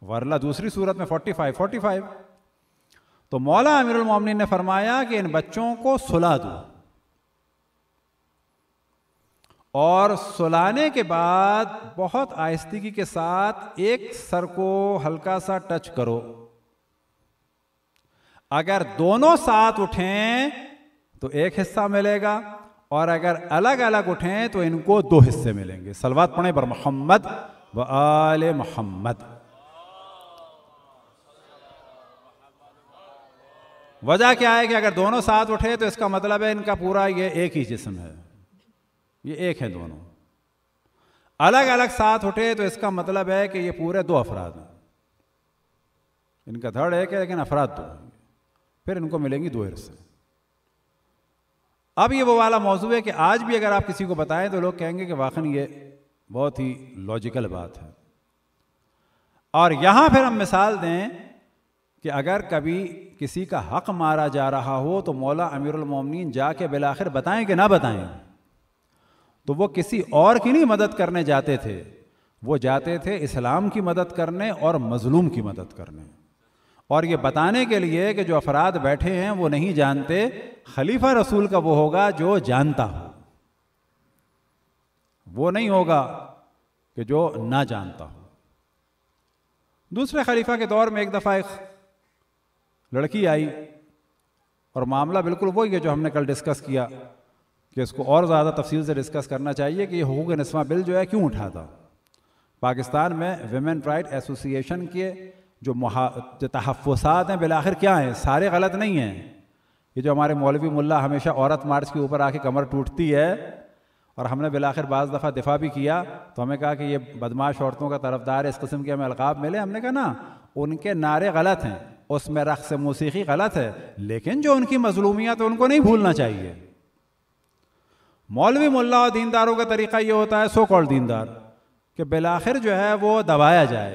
वरना दूसरी सूरत में 45-45। तो मौला अमीरुल मोमिनीन ने फरमाया कि इन बच्चों को सुला दो, और सुलाने के बाद बहुत आहिस्तगी के साथ एक सर को हल्का सा टच करो। अगर दोनों साथ उठें तो एक हिस्सा मिलेगा, और अगर अलग अलग उठें तो इनको दो हिस्से मिलेंगे। सलवात पढ़ें बर मोहम्मद व आले मोहम्मद। वजह क्या है कि अगर दोनों साथ उठे तो इसका मतलब है इनका पूरा ये एक ही जिस्म है, ये एक है दोनों। अलग अलग साथ उठे तो इसका मतलब है कि ये पूरे दो अफराद हैं। इनका धड़ एक है लेकिन अफराद दो हैं, फिर इनको मिलेंगी दो हिस्से। अब ये वो वाला मौजू है कि आज भी अगर आप किसी को बताएं तो लोग कहेंगे कि वाकई ये बहुत ही लॉजिकल बात है। और यहां फिर हम मिसाल दें कि अगर कभी किसी का हक मारा जा रहा हो तो मौला अमीरुल मोमिनीन जाके बिलाखिर बताएं कि ना बताएं, तो वो किसी और की नहीं मदद करने जाते थे, वो जाते थे इस्लाम की मदद करने और मजलूम की मदद करने, और ये बताने के लिए कि जो अफराद बैठे हैं वो नहीं जानते, खलीफा रसूल का वो होगा जो जानता हो, वो नहीं होगा कि जो ना जानता हो। दूसरे खलीफा के दौर में एक दफ़ा एक लड़की आई और मामला बिल्कुल वही है जो हमने कल डिस्कस किया कि इसको और ज़्यादा तफसील से डिस्कस करना चाहिए कि ये हुकूक निस्वा बिल जो है क्यों उठा था। पाकिस्तान में विमेन राइट एसोसिएशन के जो तहफ़्फ़ुज़ात हैं बिलाखिर क्या हैं, सारे गलत नहीं हैं। ये जो हमारे मौलवी मुल्ला हमेशा औरत मार्च के ऊपर आके कमर टूटती है, और हमने बिलाखिर बाज़ दफ़ा दिफा भी किया तो हमें कहा कि ये बदमाश औरतों का तरफदार है, इस किस्म के हमें अलक़ाब मिले। हमने कहा ना, उनके नारे गलत हैं, उसमें रक़्स मौसीक़ी गलत है, लेकिन जो उनकी मज़लूमियत है उनको नहीं भूलना चाहिए। मौलवी मुल्ला और दीनदारों का तरीक़ा ये होता है, सो कॉल्ड दीनदार, कि बिलाखिर जो है वो दबाया जाए,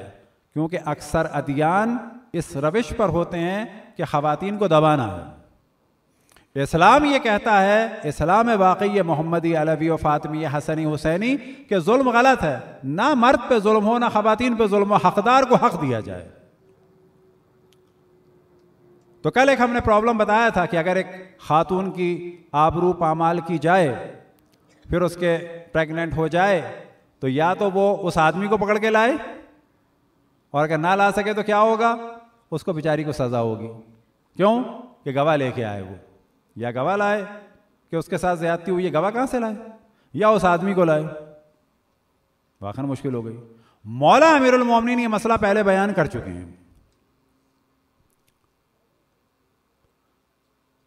क्योंकि अक्सर अदियान इस रविश पर होते हैं कि ख़वातीन को दबाना है। इस्लाम ये कहता है, इस्लाम वाकई मोहम्मदी अलवी व फ़ातिमी हसनी हुसैनी कि जुल्म गलत है, ना मर्द पे जुल्म हो ना ख़वातीन पे जुल्म हो, हकदार को हक दिया जाए। तो कल एक हमने प्रॉब्लम बताया था कि अगर एक खातून की आबरू पामाल की जाए, फिर उसके प्रेग्नेंट हो जाए, तो या तो वो उस आदमी को पकड़ के लाए, और अगर ना ला सके तो क्या होगा, उसको बेचारी को सज़ा होगी। क्यों? कि गवाह लेके आए वो, या गवाह लाए कि उसके साथ ज़्यादती हुई है, गवाह कहाँ से लाए, या उस आदमी को लाए, वाकई मुश्किल हो गई। मौला अमीरुल मोमिनीन ये मसला पहले बयान कर चुके हैं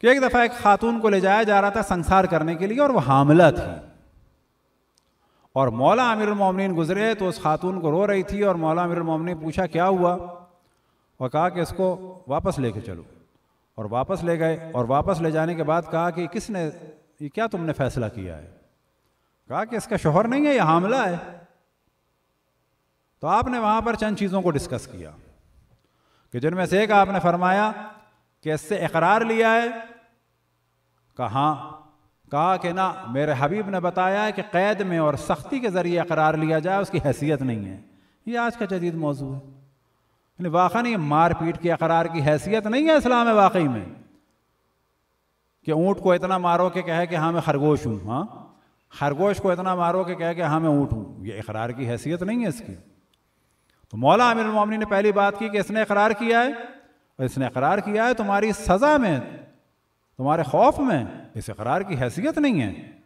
कि एक दफ़ा एक खातून को ले जाया जा रहा था संसार करने के लिए, और वह हामिला थी, और मौला अमीरुल मोमिनीन गुजरे तो उस खातून को रो रही थी, और मौला अमीरुल मोमिनीन पूछा क्या हुआ, और कहा कि इसको वापस लेके चलो, और वापस ले गए। और वापस ले जाने के बाद कहा कि किसने, ये क्या तुमने फैसला किया है? कहा कि इसका शौहर नहीं है, ये हामिला है। तो आपने वहां पर चंद चीज़ों को डिस्कस किया कि जिनमें से एक आपने फरमाया कि इससे इकरार लिया है। कहा कि ना, मेरे हबीब ने बताया है कि कैद में और सख्ती के ज़रिए इकरार लिया जाए, उसकी हैसियत नहीं है। ये आज का जदीद मौजू है। वाकई मार पीट के इकरार की हैसियत नहीं है इस्लाम में वाकई में, कि ऊँट को इतना मारो कि कहे कि हाँ मैं खरगोश हूँ, हाँ खरगोश को इतना मारो कि कहे कि हाँ मैं ऊँट हूँ, ये इकरार की हैसियत नहीं है इसकी। तो मौला अमीरुल मोमिनीन ने पहली बात की कि इसने इकरार किया है, और इसने इकरार किया है तुम्हारी सज़ा में, तुम्हारे खौफ में, इस इकरार की हैसियत नहीं है।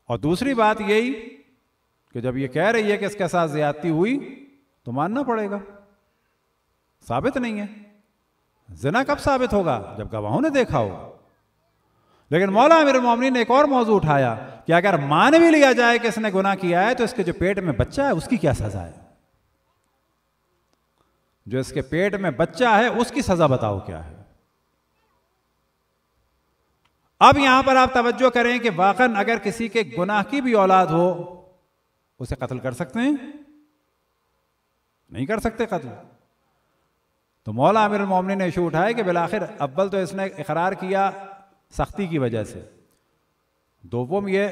और दूसरी बात यही कि जब ये कह रही है कि इसके साथ ज़्यादती हुई तो मानना पड़ेगा, साबित नहीं है। ज़िना कब साबित होगा? जब गवाहों ने देखा हो। लेकिन मौला अमीरुल मोमिनीन ने एक और मौजू उठाया कि अगर मान भी लिया जाए कि इसने गुनाह किया है तो इसके जो पेट में बच्चा है उसकी क्या सजा है? जो इसके पेट में बच्चा है उसकी सजा बताओ क्या है? अब यहां पर आप तवज्जो करें कि वाकन अगर किसी के गुनाह की भी औलाद हो उसे कत्ल कर सकते हैं? नहीं कर सकते कत्ल। तो मौला अमीरुल मोमिनीन ने इशू उठाया कि बिलाखिर अव्वल तो इसने इकरार किया सख्ती की वजह से, दोम ये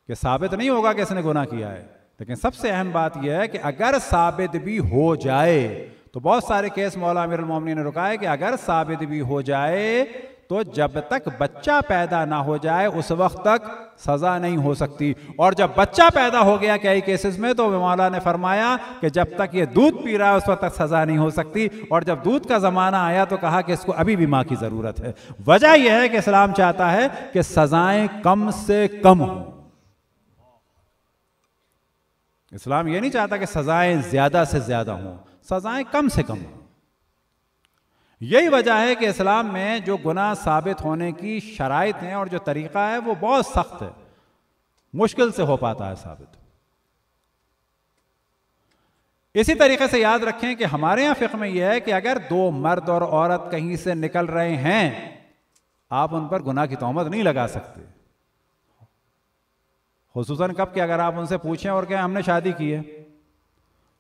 कि साबित नहीं होगा कि इसने गुनाह किया है। लेकिन सबसे अहम बात यह है कि अगर साबित भी हो जाए तो बहुत सारे केस मौला अमीरुल मोमिनीन ने रुकाए कि अगर साबित भी हो जाए तो जब तक बच्चा पैदा ना हो जाए उस वक्त तक सजा नहीं हो सकती। और जब बच्चा पैदा हो गया कई केसेस में तो मौला ने फरमाया कि जब तक ये दूध पी रहा है उस वक्त तक सजा नहीं हो सकती। और जब दूध का जमाना आया तो कहा कि इसको अभी भी मां की जरूरत है। वजह यह है कि इस्लाम चाहता है कि सजाएं कम से कम हो। इस्लाम यह नहीं चाहता कि सजाएं ज्यादा से ज्यादा हों, सजाएं कम से कम हों। यही वजह है कि इस्लाम में जो गुनाह साबित होने की शराइत हैं और जो तरीका है वो बहुत सख्त है, मुश्किल से हो पाता है साबित। इसी तरीके से याद रखें कि हमारे यहां फिक्र में यह है कि अगर दो मर्द और औरत कहीं से निकल रहे हैं आप उन पर गुनाह की तोहमत नहीं लगा सकते, खुसूसन कब कि अगर आप उनसे पूछें और क्या हमने शादी की है।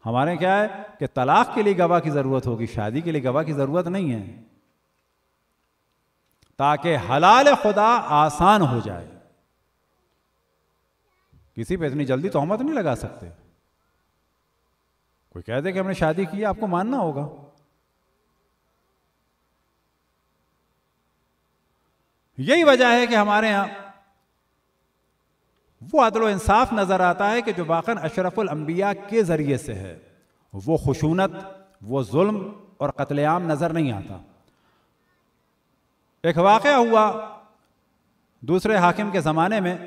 हमारे क्या है कि तलाक के लिए गवाह की जरूरत होगी, शादी के लिए गवाह की जरूरत नहीं है, ताकि हलाल खुदा आसान हो जाए। किसी पे इतनी जल्दी तोहमत नहीं लगा सकते। कोई कह दे कि हमने शादी की, आपको मानना होगा। यही वजह है कि हमारे यहां वो अदल व इंसाफ नजर आता है कि जो वाकन अशरफुल अंबिया के जरिए से है, वो खुशूनत, वो जुल्म और कत्लेआम नजर नहीं आता। एक वाक़या हुआ दूसरे हाकिम के ज़माने में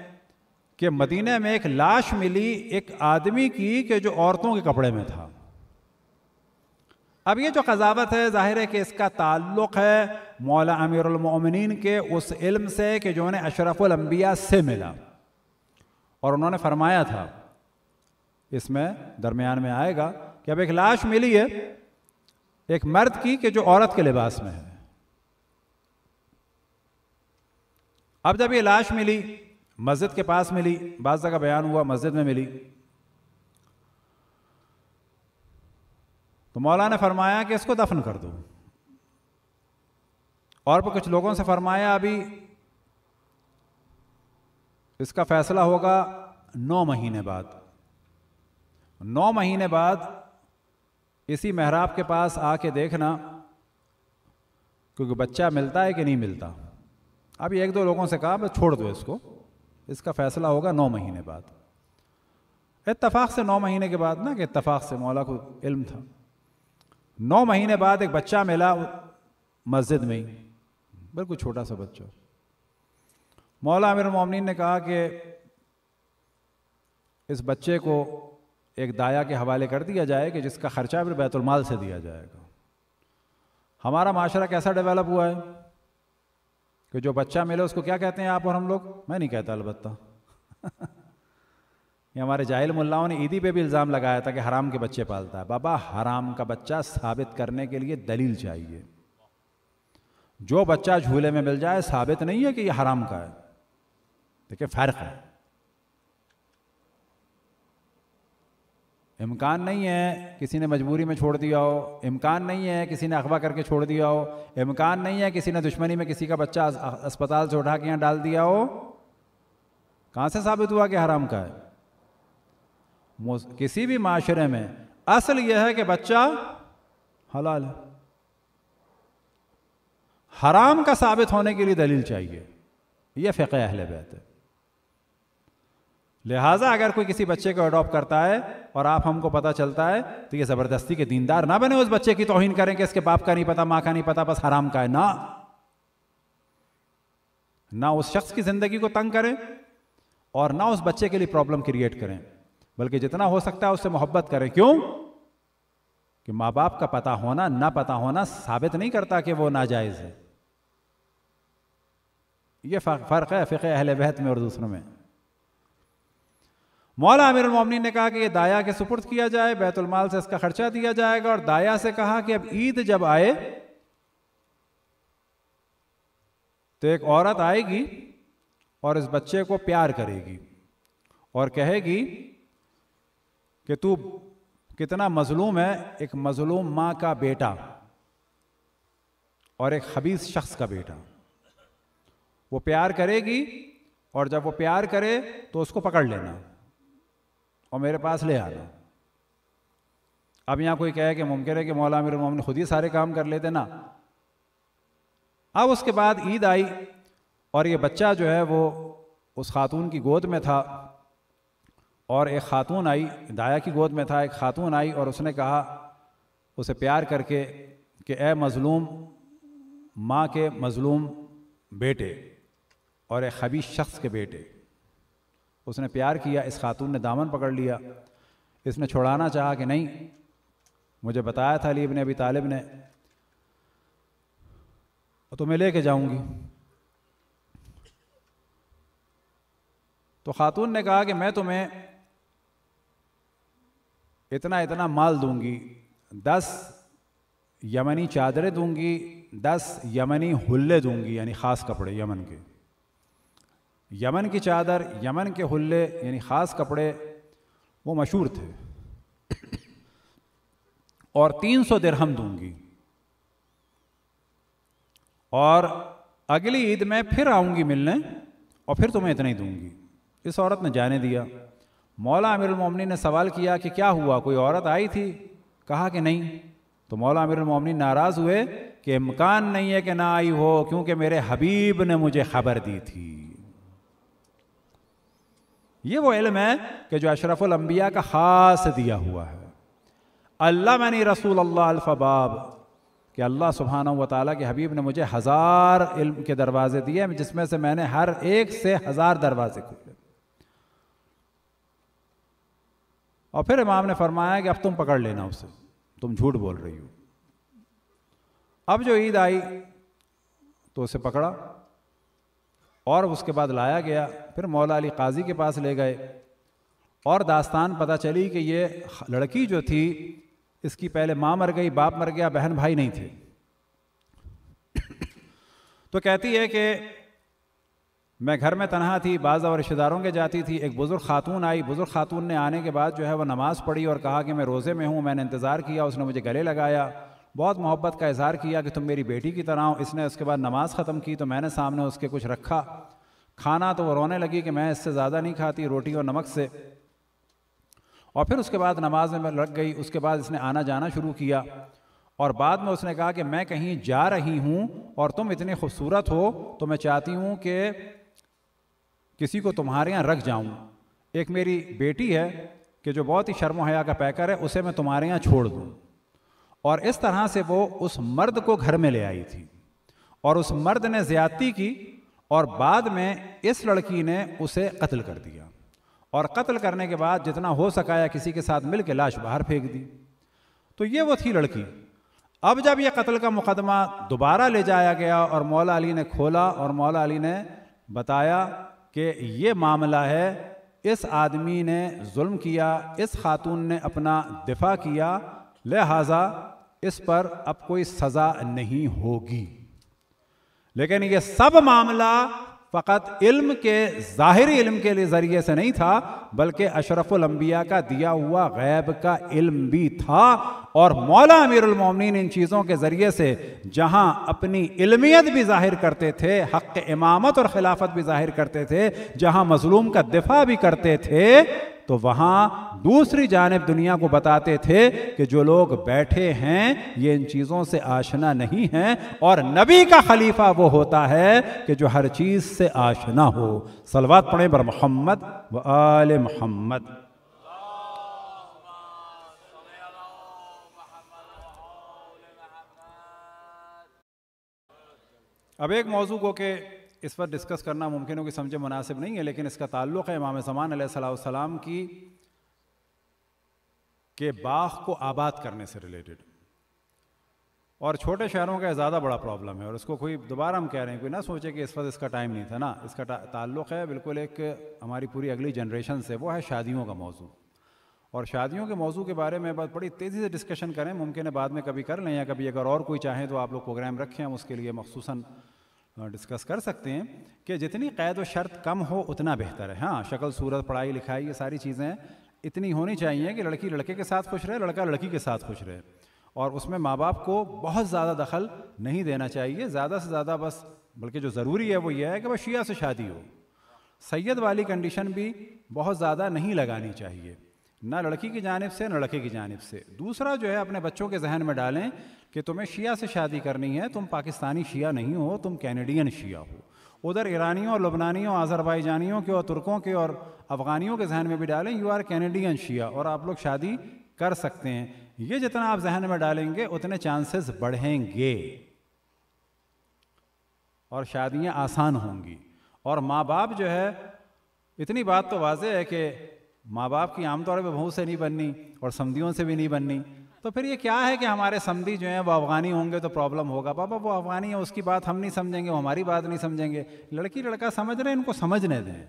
कि मदीने में एक लाश मिली एक आदमी की कि जो औरतों के कपड़े में था। अब ये जो कज़ावत है जाहिर है कि इसका ताल्लुक़ है मौला अमीरुल मोमिनीन के उस इल्म से कि जो उन्हें अशरफुल अंबिया से मिला। और उन्होंने फरमाया था, इसमें दरमियान में आएगा कि अब एक लाश मिली है एक मर्द की कि जो औरत के लिबास में है। अब जब ये लाश मिली मस्जिद के पास मिली, बाज़ जगह बयान हुआ मस्जिद में मिली, तो मौला ने फरमाया कि इसको दफन कर दो। और भी कुछ लोगों से फरमाया अभी इसका फैसला होगा 9 महीने बाद। 9 महीने बाद इसी मेहराब के पास आके देखना क्योंकि बच्चा मिलता है कि नहीं मिलता। अभी 1-2 लोगों से कहा बस छोड़ दो इसको, इसका फैसला होगा 9 महीने बाद। इत्तफाक से 9 महीने के बाद ना कि इत्तफाक से, मौला को इल्म था। 9 महीने बाद एक बच्चा मिला मस्जिद में ही, बिल्कुल छोटा सा बच्चा। मौला अमीरुल मोमिनीन ने कहा कि इस बच्चे को एक दाया के हवाले कर दिया जाए कि जिसका खर्चा भी बैतुल माल से दिया जाएगा। हमारा माशरा कैसा डेवलप हुआ है कि जो बच्चा मिले उसको क्या कहते हैं आप और हम लोग? मैं नहीं कहता अलबत्ता ये हमारे जाहिल मुल्लाओं ने ईदी पे भी इल्ज़ाम लगाया था कि हराम के बच्चे पालता है। बाबा हराम का बच्चा साबित करने के लिए दलील चाहिए। जो बच्चा झूले में मिल जाए साबित नहीं है कि यह हराम का है। देखिए फर्क है। इम्कान नहीं है किसी ने मजबूरी में छोड़ दिया हो, इम्कान नहीं है किसी ने अगवा करके छोड़ दिया हो, इम्कान नहीं है किसी ने दुश्मनी में किसी का बच्चा अस्पताल से उठा के यहाँ डाल दिया हो। कहाँ से साबित हुआ कि हराम का है? किसी भी माशरे में असल यह है कि बच्चा हलाल है। हराम का साबित होने के लिए दलील चाहिए। यह फ़िक़्ह अहले बैत है। लिहाजा अगर कोई किसी बच्चे को अडॉप्ट करता है और आप हमको पता चलता है तो ये ज़बरदस्ती के दीनदार ना बने, उस बच्चे की तौहीन करें कि इसके बाप का नहीं पता, माँ का नहीं पता, बस हराम का है। ना उस शख्स की ज़िंदगी को तंग करें और ना उस बच्चे के लिए प्रॉब्लम क्रिएट करें, बल्कि जितना हो सकता है उससे मोहब्बत करें। क्यों? कि माँ बाप का पता होना ना पता होना साबित नहीं करता कि वो नाजायज़ है। ये फ़र्क है फ़िक़्ह अहले बैत में और दूसरों में। मौला अमीरुल मोमिनीन ने कहा कि ये दाया के सुपुर्द किया जाए, बैतुल माल से इसका खर्चा दिया जाएगा। और दाया से कहा कि अब ईद जब आए तो एक औरत आएगी और इस बच्चे को प्यार करेगी और कहेगी कि तू कितना मजलूम है, एक मजलूम माँ का बेटा और एक खबीस शख्स का बेटा। वो प्यार करेगी और जब वो प्यार करे तो उसको पकड़ लेना और मेरे पास ले आना। अब यहाँ कोई कहे कि मुमकिन है कि मौला अमीरुल मोमिनीन खुद ही सारे काम कर लेते ना। अब उसके बाद ईद आई और ये बच्चा जो है वो उस खातून की गोद में था और एक खातून आई, दाया की गोद में था, एक खातून आई और उसने कहा उसे प्यार करके कि ए मज़लूम माँ के मज़लूम बेटे और एक खबीस शख्स के बेटे। उसने प्यार किया, इस खातून ने दामन पकड़ लिया। इसने छुड़ाना चाहा कि नहीं, मुझे बताया था अली इब्न अबी तालिब ने, तो मैं लेके जाऊंगी। तो खातून ने कहा कि मैं तुम्हें इतना इतना माल दूंगी, 10 यमनी चादरें दूंगी, 10 यमनी हुल्ले दूंगी, यानी ख़ास कपड़े यमन के। यमन की चादर, यमन के हुल्ले यानी ख़ास कपड़े वो मशहूर थे। और 300 दिरहम दूंगी और अगली ईद में फिर आऊंगी मिलने और फिर तुम्हें इतना ही दूंगी। इस औरत ने जाने दिया। मौला अमीरुल मोमिनीन ने सवाल किया कि क्या हुआ, कोई औरत आई थी? कहा कि नहीं। तो मौला अमीरुल मोमिनीन नाराज़ हुए कि इम्कान नहीं है कि ना आई हो, क्योंकि मेरे हबीब ने मुझे खबर दी थी। ये वो इल्म है कि जो अशरफुल अंबिया का ख़ास दिया हुआ है। अल्लाह मैंने रसूल अल्लाह अल्फ़बाब कि अल्लाह सुब्हानहू व तआला के हबीब ने मुझे 1000 इल्म के दरवाजे दिए, जिसमें से मैंने हर एक से 1000 दरवाजे खोले। और फिर इमाम ने फरमाया कि अब तुम पकड़ लेना उसे, तुम झूठ बोल रही हो। अब जो ईद आई तो उसे पकड़ा और उसके बाद लाया गया। फिर मौला अली काजी के पास ले गए और दास्तान पता चली कि ये लड़की जो थी, इसकी पहले माँ मर गई, बाप मर गया, बहन भाई नहीं थे। तो कहती है कि मैं घर में तनहा थी, बाज़ और रिश्तेदारों के जाती थी। एक बुज़ुर्ग खातून आई। बुज़ुर्ग खातून ने आने के बाद जो है वह नमाज़ पढ़ी और कहा कि मैं रोज़े में हूँ। मैंने इंतज़ार किया, उसने मुझे गले लगाया, बहुत मोहब्बत का इज़हार किया कि तुम मेरी बेटी की तरह हो। इसने उसके बाद नमाज़ ख़त्म की तो मैंने सामने उसके कुछ रखा खाना, तो वो रोने लगी कि मैं इससे ज़्यादा नहीं खाती, रोटी और नमक से। और फिर उसके बाद नमाज में लग गई। उसके बाद इसने आना जाना शुरू किया और बाद में उसने कहा कि मैं कहीं जा रही हूँ और तुम इतनी खूबसूरत हो तो मैं चाहती हूँ कि किसी को तुम्हारे यहाँ रख जाऊँ। एक मेरी बेटी है कि जो बहुत ही शर्म हया का पैकर है, उसे मैं तुम्हारे यहाँ छोड़ दूँ। और इस तरह से वो उस मर्द को घर में ले आई थी और उस मर्द ने ज़्यादती की और बाद में इस लड़की ने उसे कत्ल कर दिया। और कत्ल करने के बाद जितना हो सका या किसी के साथ मिल के लाश बाहर फेंक दी। तो ये वो थी लड़की। अब जब ये कत्ल का मुकदमा दोबारा ले जाया गया और मौला अली ने खोला और मौला अली ने बताया कि ये मामला है, इस आदमी ने जुल्म किया, इस खातून ने अपना दिफा किया, लिहाजा इस पर अब कोई सज़ा नहीं होगी। लेकिन ये सब मामला फ़कत इल्म के, ज़ाहिरी इल्म के ज़रिए से नहीं था, बल्कि अशरफुल अंबिया का दिया हुआ गैब का इल्म भी था। और मौला अमीरुल मोमिनीन इन चीज़ों के ज़रिए से जहाँ अपनी इल्मियत भी ज़ाहिर करते थे, हक़ इमामत और खिलाफत भी ज़ाहिर करते थे, जहाँ मज़लूम का दिफा भी करते थे, तो वहाँ दूसरी जानिब दुनिया को बताते थे कि जो लोग बैठे हैं ये इन चीज़ों से आशना नहीं हैं। और नबी का खलीफा वो होता है कि जो हर चीज़ से आशना हो। सलवात पढ़ें बर मोहम्मद व आले मोहम्मद। अब एक मौजू को के इस पर डिस्कस करना मुमकिन हो कि समझे मुनासिब नहीं है, लेकिन इसका ताल्लुक़ है इमाम ज़मान अलैहिस्सलाम की कि बाग को आबाद करने से रिलेटेड, और छोटे शहरों का ज़्यादा बड़ा प्रॉब्लम है। और उसको कोई दोबारा हम कह रहे हैं, कोई ना सोचे कि इस वक्त इसका टाइम नहीं था ना, इसका ताल्लुक़ है बिल्कुल एक हमारी पूरी अगली जनरेशन से, वो है शादियों का मौजू। और शादियों के मौजू के बारे में बस बड़ी तेज़ी से डिस्कशन करें, मुमकिन है बाद में कभी कर लें, या कभी अगर और कोई चाहें तो आप लोग प्रोग्राम रखें, हम उसके लिए मखसूसन डिस्कस कर सकते हैं कि जितनी क़ैद व शर्त कम हो उतना बेहतर है। हाँ, शक्ल सूरत पढ़ाई लिखाई ये सारी चीज़ें इतनी होनी चाहिए कि लड़की लड़के के साथ खुश रहे, लड़का लड़की के साथ खुश रहे, और उसमें माँ बाप को बहुत ज़्यादा दखल नहीं देना चाहिए। ज़्यादा से ज़्यादा बस, बल्कि जो ज़रूरी है वो ये है कि बस शिया से शादी हो। सैयद वाली कंडीशन भी बहुत ज़्यादा नहीं लगानी चाहिए, ना लड़की की जानिब से ना लड़के की जानिब से। दूसरा जो है, अपने बच्चों के जहन में डालें कि तुम्हें शिया से शादी करनी है, तुम पाकिस्तानी शिया नहीं हो, तुम कैनेडियन शिया हो। उधर ईरानियों और लबनानियों, आज़रबाईजानियों के और तुर्कों के और अफ़गानियों के जहन में भी डालें यू आर कैनेडियन शिया, और आप लोग शादी कर सकते हैं। ये जितना आप जहन में डालेंगे उतने चांसेस बढ़ेंगे और शादियां आसान होंगी। और माँ बाप जो है, इतनी बात तो वाज़ेह है कि माँ बाप की आमतौर पर बहू से नहीं बननी और समधियों से भी नहीं बननी, तो फिर ये क्या है कि हमारे समधी जो हैं वो अफ़गानी होंगे तो प्रॉब्लम होगा। बाबा वो अफ़गानी है, उसकी बात हम नहीं समझेंगे, वो हमारी बात नहीं समझेंगे। लड़की लड़का समझ रहे हैं, इनको समझने दें।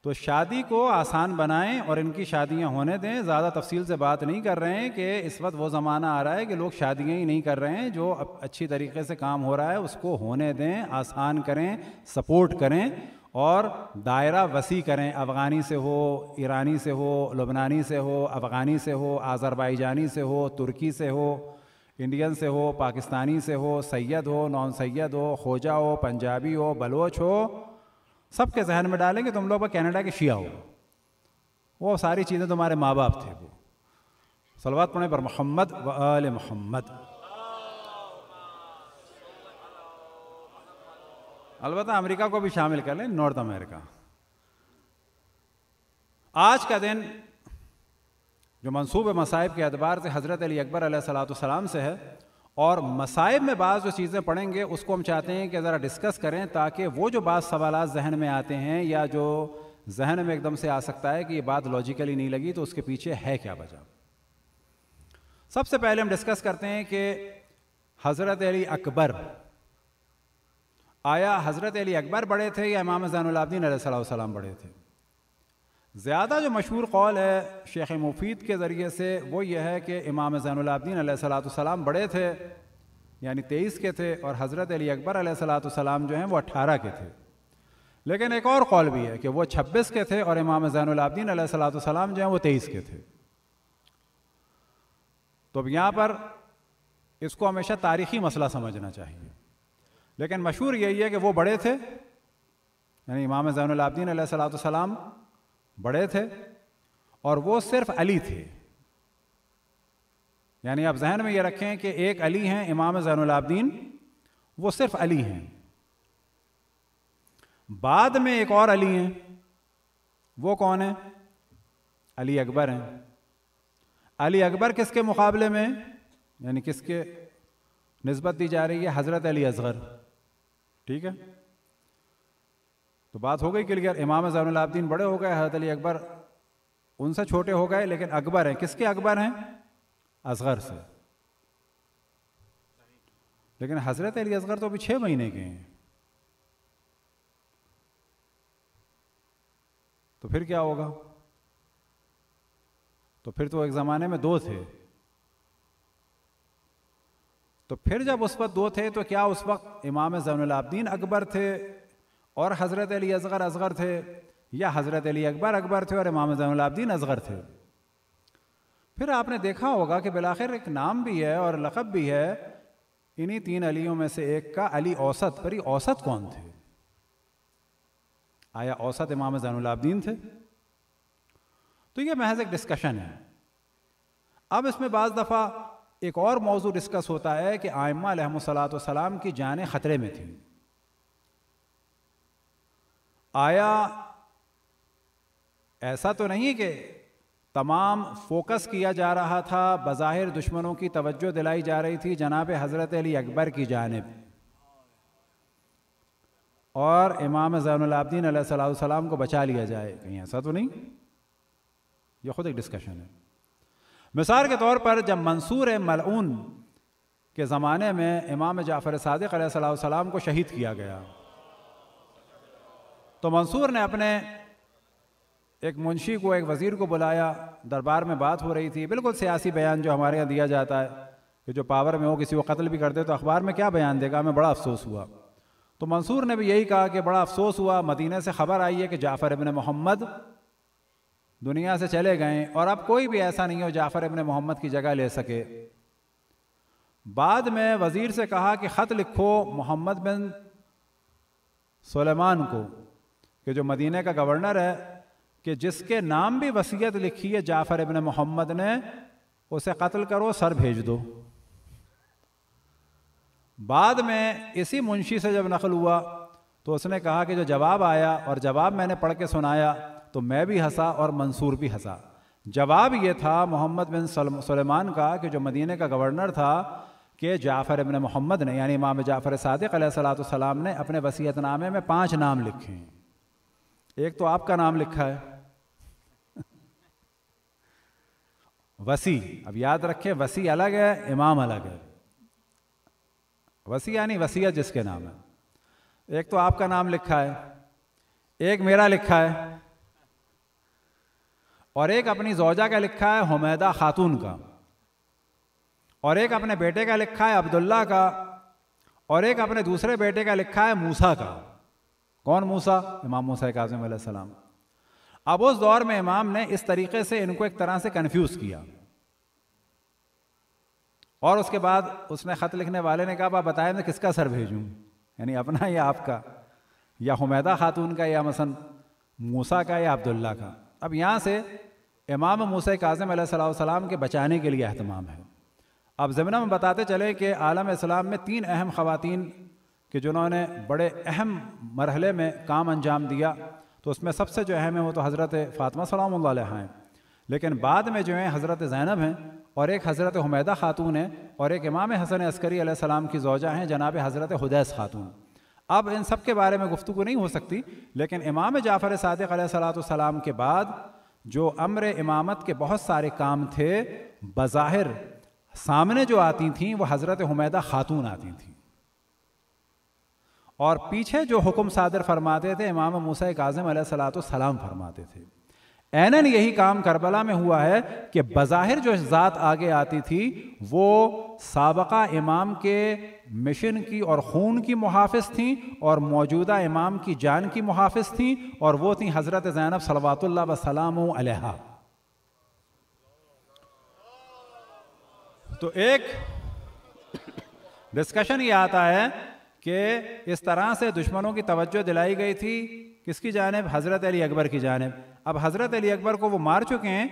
तो शादी को आसान बनाएं और इनकी शादियां होने दें। ज़्यादा तफसील से बात नहीं कर रहे हैं कि इस वक्त वो ज़माना आ रहा है कि लोग शादियां ही नहीं कर रहे हैं। जो अच्छी तरीके से काम हो रहा है उसको होने दें, आसान करें, सपोर्ट करें और दायरा वसी करें। अफ़गानी से हो, ईरानी से हो, लबनानी से हो, अफ़गानी से हो, आज़रबाईजानी से हो, तुर्की से हो, इंडियन से हो, पाकिस्तानी से हो, सैयद हो, नॉन सैयद हो, खोजा हो, पंजाबी हो, बलोच हो, सबके जहन में डालेंगे तुम लोग कनाडा के शिया हो। वो सारी चीज़ें तुम्हारे माँ बाप थे। वो सलवात पढ़ने पर मोहम्मद व आले मोहम्मद। अलबत्ता अमेरिका को भी शामिल कर लें, नॉर्थ अमेरिका। आज का दिन जो मंसूब मसाइब के अतबार से हज़रत अली अकबर अलैहिस्सलाम से है, और मसाइब में बाज़ जो चीज़ें पढ़ेंगे उसको हम चाहते हैं कि ज़रा डिस्कस करें, ताकि वो जो बाज़ सवालात जहन में आते हैं या जो जहन में एकदम से आ सकता है कि ये बात लॉजिकली नहीं लगी, तो उसके पीछे है क्या वजह। सबसे पहले हम डिस्कस करते हैं कि हज़रत अली अकबर, आया हज़रत अली अकबर बड़े थे या इमाम ज़ैनुल आबिदीन अलैहिस्सलाम बड़े थे। ज़्यादा जो मशहूर कौल है शेख मुफीद के ज़रिए से वो ये है कि इमाम ज़ैनुल आबिदीन अलैहिस्सलाम बड़े थे, यानी 23 के थे, और हज़रत अली अकबर अलैहिस्सलाम जो हैं वो 18 के थे। लेकिन एक और कौल भी है कि वो 26 के थे और इमाम ज़ैनुल आबिदीन अलैहिस्सलाम जो हैं वो 23 के थे। तो अब यहाँ पर इसको हमेशा तारीख़ी मसला समझना चाहिए, लेकिन मशहूर यही है कि वो बड़े थे, यानी इमाम ज़ैनुल आबिदीन अलैहिस्सलाम बड़े थे और वो सिर्फ अली थे। यानी आप जहन में ये रखें कि एक अली हैं इमाम ज़ैनुल आबिदीन, वो सिर्फ अली हैं। बाद में एक और अली हैं, वो कौन है? अली अकबर हैं। अली अकबर किसके मुकाबले में, यानी किसके निस्बत दी जा रही है? हज़रत अली असगर। ठीक है, तो बात हो गई क्लियर। इमाम ज़ैनुल आबिदीन बड़े हो गए, हज़रत अली अकबर उनसे छोटे हो गए, लेकिन अकबर हैं। किसके अकबर हैं? असगर से। लेकिन हज़रत अली असगर तो अभी 6 महीने के हैं, तो फिर क्या होगा? तो फिर तो एक ज़माने में 2 थे। तो फिर जब उस वक्त 2 थे, तो क्या उस वक्त इमाम ज़ैनुल आबिदीन अकबर थे और हज़रत अली असगर थे, या हज़रत अली अकबर थे और इमाम ज़ैनुल आबिदीन असगर थे? फिर आपने देखा होगा कि बिलाखिर एक नाम भी है और लक़ब भी है इन्हीं 3 अलियों में से एक का, अली औसत। पर ये औसत कौन थे? आया औसत इमाम ज़ैनुल आबिदीन थे? तो ये महज एक डिस्कशन है। अब इसमें बाज़ दफ़ा एक और मौजू डिस्कस होता है कि आइम्मा अलैहिमुस्सलाम की जानें ख़तरे में थी। आया ऐसा तो नहीं कि तमाम फोकस किया जा रहा था, बज़ाहिर दुश्मनों की तवज्जो दिलाई जा रही थी जनाब हज़रत अली अकबर की जानिब, और इमाम ज़ैनुल आबिदीन अलैहिस्सलाम को बचा लिया जाए? कहीं ऐसा तो नहीं। यह खुद एक डिस्कशन है। मिसाल के तौर पर जब मंसूर मलऊन के ज़माने में इमाम जाफ़र सादिक़ अलैहिस्सलाम को शहीद किया गया, तो मंसूर ने अपने एक मुंशी को, एक वज़ीर को बुलाया, दरबार में बात हो रही थी, बिल्कुल सियासी बयान जो हमारे यहाँ दिया जाता है कि जो पावर में हो किसी को कत्ल भी कर दे तो अखबार में क्या बयान देगा, हमें बड़ा अफसोस हुआ। तो मंसूर ने भी यही कहा कि बड़ा अफसोस हुआ, मदीने से ख़बर आई है कि जाफ़र इब्न मोहम्मद दुनिया से चले गए और अब कोई भी ऐसा नहीं हो जाफ़र इब्न मोहम्मद की जगह ले सके। बाद में वज़ीर से कहा कि ख़त लिखो मोहम्मद बिन सुलेमान को, कि जो मदीने का गवर्नर है, कि जिसके नाम भी वसीयत लिखी है जाफ़र इब्न मोहम्मद ने, उसे कत्ल करो, सर भेज दो। बाद में इसी मुंशी से जब नकल हुआ तो उसने कहा कि जो जवाब आया और जवाब मैंने पढ़ के सुनाया तो मैं भी हंसा और मंसूर भी हंसा। जवाब ये था मोहम्मद बिन सुलेमान का कि जो मदीने का गवर्नर था कि जाफ़र इब्न मोहम्मद ने, यानी इमाम जाफ़र सादिक़ अलैहिस्सलाम ने अपने वसीयतनामे में 5 नाम लिखे हैं। एक तो आपका नाम लिखा है वसी। अब याद रखें, वसी अलग है, इमाम अलग है। वसी यानी वसीयत जिसके नाम है। एक तो आपका नाम लिखा है, एक मेरा लिखा है, और एक अपनी ज़ौजा का लिखा है हुमैदा खातून का, और एक अपने बेटे का लिखा है अब्दुल्ला का, और एक अपने दूसरे बेटे का लिखा है मूसा का। कौन मूसा? इमाम मूसा काज़िम अलैहिस्सलाम। अब उस दौर में इमाम ने इस तरीके से इनको एक तरह से कन्फ्यूज किया, और उसके बाद उसने ख़त लिखने वाले ने कहा, आप बताएं मैं किसका सर भेजूं, यानी अपना या आपका, या हुमैदा खातून का, या मसन मूसा का, या अब्दुल्ला का। अब यहाँ से इमाम मूसा काज़िम अलैहिस्सलाम के बचाने के लिए अहतमाम है। अब ज़मीना में बताते चले कि आलम इस्लाम में 3 अहम ख़वातीन कि जिन्होंने बड़े अहम मरहले में काम अंजाम दिया, तो उसमें सबसे जो अहम है वो तो हज़रत फ़ातिमा सलामुल्लाह अलैहा हैं, लेकिन बाद में जो है हज़रत ज़ैनब हैं, और एक हज़रत हुमैदा खातून है, और एक इमाम हसन अस्करी अलैहिस्सलाम की ज़ौजा हैं जनाब हज़रत हुदैस खातून। अब इन सब के बारे में गुफ्तगू नहीं हो सकती, लेकिन इमाम जाफ़र सादिक़ अलैहिस्सलाम के बाद जो अम्र इमामत के बहुत सारे काम थे, बज़ाहिर सामने जो आती थीं वो हज़रत हुमैदा खातून आती थीं, और पीछे जो हुक्म सादर फरमाते थे इमाम मूसा काज़िम अलैहिस्सलाम फरमाते थे। ऐनन यही काम करबला में हुआ है कि बज़ाहिर जो ज़ात आगे आती थी वो साबका इमाम के मिशन की और खून की मुहाफ़िज़ थी, और मौजूदा इमाम की जान की मुहाफ़िज़ थी, और वो थी हज़रत ज़ैनब सलवातुल्लाह व सलामु अलैहा। तो एक डिस्कशन ये आता है कि इस तरह से दुश्मनों की तवज्जो दिलाई गई थी किसकी जानिब? हज़रत अली अकबर की जानिब। अब हज़रत अली अकबर को वो मार चुके हैं,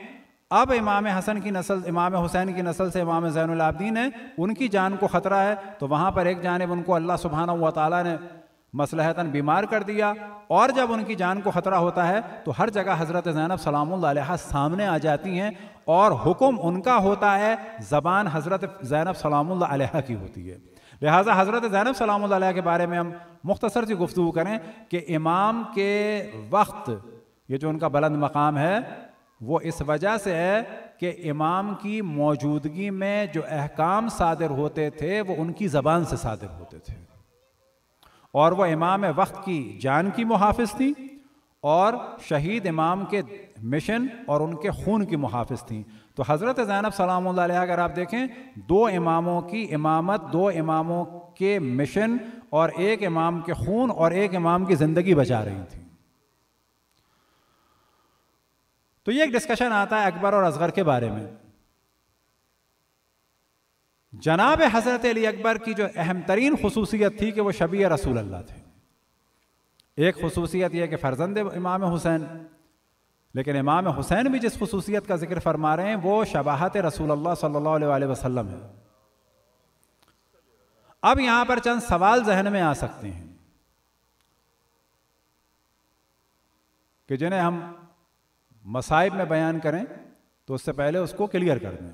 अब इमाम हसन की नस्ल, इमाम हुसैन की नस्ल से इमाम ज़ैनुल आबिदीन है, उनकी जान को ख़तरा है, तो वहाँ पर एक जानिब उनको अल्लाह सुब्हानहू व तआला ने मसलहतन बीमार कर दिया, और जब उनकी जान को ख़तरा होता है तो हर जगह हज़रत ज़ैनब सलामुल्लाह अलैहा सामने आ जाती हैं, और हुक्म उनका होता है, ज़बान हज़रत ज़ैनब सलामुल्लाह अलैहा की होती है। लिहाजा हज़रत ज़ैनब सलामुल्लाह अलैहा के बारे में हम मुख्तसर सी गुफ्तगू करें कि इमाम के वक्त ये जो उनका बुलंद मकाम है वो इस वजह से है कि इमाम की मौजूदगी में जो अहकाम सादिर होते थे वो उनकी ज़बान से सादिर होते थे, और वह इमाम वक्त की जान की मुहाफ़िज़ थी, और शहीद इमाम के मिशन और उनके खून की मुहाफ़िज़ थी। तो हज़रत ज़ैनब सलामुल्लाह अलैहा अगर आप देखें, 2 इमामों की इमामत, 2 इमामों के मिशन, और एक इमाम के खून और एक इमाम की ज़िंदगी बचा रही थी। तो ये एक डिस्कशन आता है अकबर और असगर के बारे में। जनाब हज़रत अली अकबर की जो अहम तरीन खुसूसियत थी कि वो शबी रसूल अल्लाह थे। एक खुसूसियत यह कि फ़र्जंद इमाम हुसैन, लेकिन इमाम हुसैन भी जिस खुसूसियत का जिक्र फरमा रहे हैं वो शबाहत रसूलुल्लाह सल्लल्लाहु अलैहि वसल्लम है। अब यहां पर चंद सवाल जहन में आ सकते हैं कि जिन्हें हम मसाइब में बयान करें तो उससे पहले उसको क्लियर कर दें।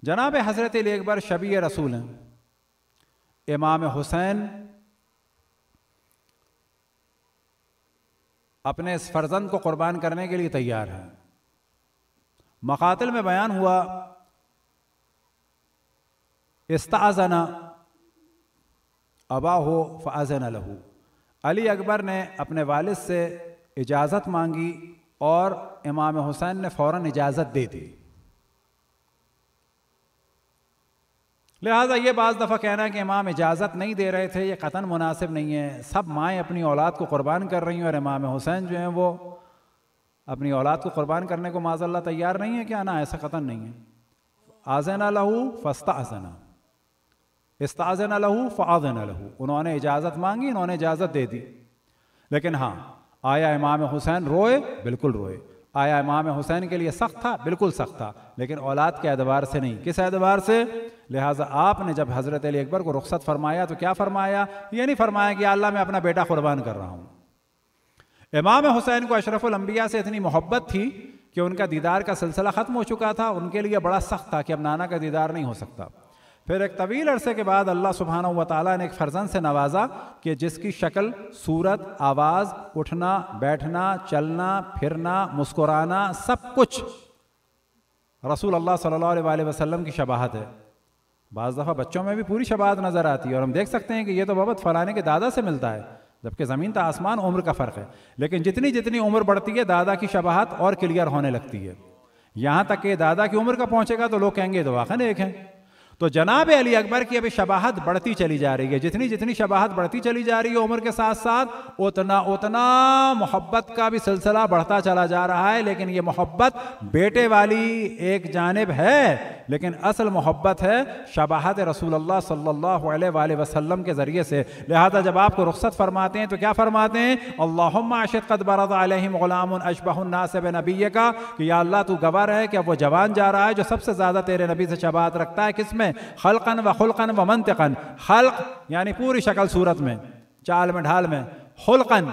जनाब हज़रत अली अकबर शबी रसूल हैं, इमाम हुसैन अपने इस फर्जंद को कुर्बान करने के लिए तैयार हैं, मकातिल में बयान हुआ इस्ताज़ना अबाहु फ़अज़न लहू, अली अकबर ने अपने वालिद से इजाज़त मांगी और इमाम हुसैन ने फ़ौरन इजाज़त दे दी। लिहाजा ये बाज़ दफ़ा कहना है कि इमाम इजाज़त नहीं दे रहे थे, ये क़तन मुनासिब नहीं है। सब माएँ अपनी औलाद को क़ुरबान कर रही हैं और इमाम हुसैन जो हैं वो अपनी औलाद को क़ुरबान करने को माज़अल्लाह तैयार नहीं है क्या? ना, ऐसा क़तन नहीं है। आज़ना लहू फ़स्ताज़ना, इस्ताज़ना लहू फ़अज़ना लहू, उन्होंने इजाज़त मांगी, उन्होंने इजाज़त दे दी। लेकिन हाँ, आया इमाम हुसैन रोए? बिल्कुल रोए। आया इमाम हुसैन के लिए सख्त था? बिल्कुल सख्त था, लेकिन औलाद के एतबार से नहीं। किस एतबार से? लिहाजा आपने जब हज़रत अली अकबर को रुख़सत फरमाया तो क्या फरमाया? ये नहीं फरमाया कि अल्लाह मैं अपना बेटा क़ुरबान कर रहा हूँ। इमाम हुसैन को अशरफुल अंबिया से इतनी मोहब्बत थी कि उनका दीदार का सिलसिला ख़त्म हो चुका था। उनके लिए बड़ा सख्त था कि अब नाना का दीदार नहीं हो सकता। फिर एक तवील अरसे के बाद अल्लाह सुब्हानहू व तआला ने एक फ़र्जंद से नवाजा कि जिसकी शक्ल, सूरत, आवाज़, उठना बैठना, चलना फिरना, मुस्कुराना, सब कुछ रसूल अल्लाह सल्लल्लाहु अलैहि वसल्लम की शबाहत है। बाज़ दफ़ा बच्चों में भी पूरी शबाहत नज़र आती है और हम देख सकते हैं कि ये तो बाबत फ़लाने के दादा से मिलता है, जबकि ज़मीन तो आसमान उम्र का फ़र्क है। लेकिन जितनी जितनी उम्र बढ़ती है दादा की शबाहत और क्लियर होने लगती है, यहाँ तक कि दादा की उम्र का पहुँचेगा तो लोग कहेंगे तो वाक़ई एक हैं। तो जनाब अली अकबर की अभी शबाहत बढ़ती चली जा रही है। जितनी जितनी शबाहत बढ़ती चली जा रही है उम्र के साथ साथ उतना उतना मोहब्बत का भी सिलसिला बढ़ता चला जा रहा है। लेकिन ये मोहब्बत बेटे वाली एक जानिब है, लेकिन असल मोहब्बत है शबाहत रसूलुल्लाह सल्लल्लाहु अलैहि वसल्लम के ज़रिए से। लिहाजा जब आपको रुख़सत फरमाते हैं तो क्या फरमाते हैं? अल्लाहुम्मा अशद क़द बरद अलैहिम ग़ुलामुन अशबहुन नास बिनबिय्यका, कि या अल्लाह तू गवाह है कि अब वो जवान जा रहा है जो सबसे ज़्यादा तेरे नबी से शबाहत रखता है। किसमें? खल्क़न व खुल्क़न व मंतिक़न। खल्क़ यानी पूरी शक्ल सूरत में, चाल में ढाल में, खुल्क़न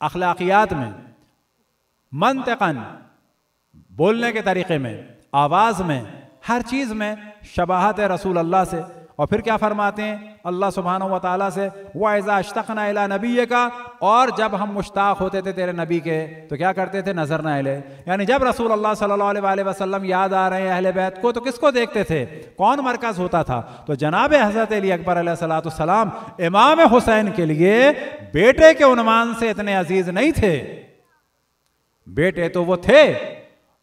अखलाकियात में, मंतिक़न बोलने के तरीक़े में, आवाज़ में, हर चीज़ में शबाहत है रसूल अल्लाह से। और फिर क्या फरमाते हैं अल्लाह सुब्हानहू व तआला से? वइज़ा अश्तक़ना इला नबिय्यका, और जब हम मुश्ताक़ होते थे तेरे नबी के तो क्या करते थे? नज़र न इले, यानी जब रसूल अल्लाह सल्लल्लाहु अलैहि वसल्लम याद आ रहे हैं अहले बैत को तो किसको देखते थे? कौन मरकज़ होता था? तो जनाब हज़रत अली अकबर अलैहिस्सलाम इमाम हुसैन के लिए बेटे के उन्वान से इतने अजीज़ नहीं थे। बेटे तो वो थे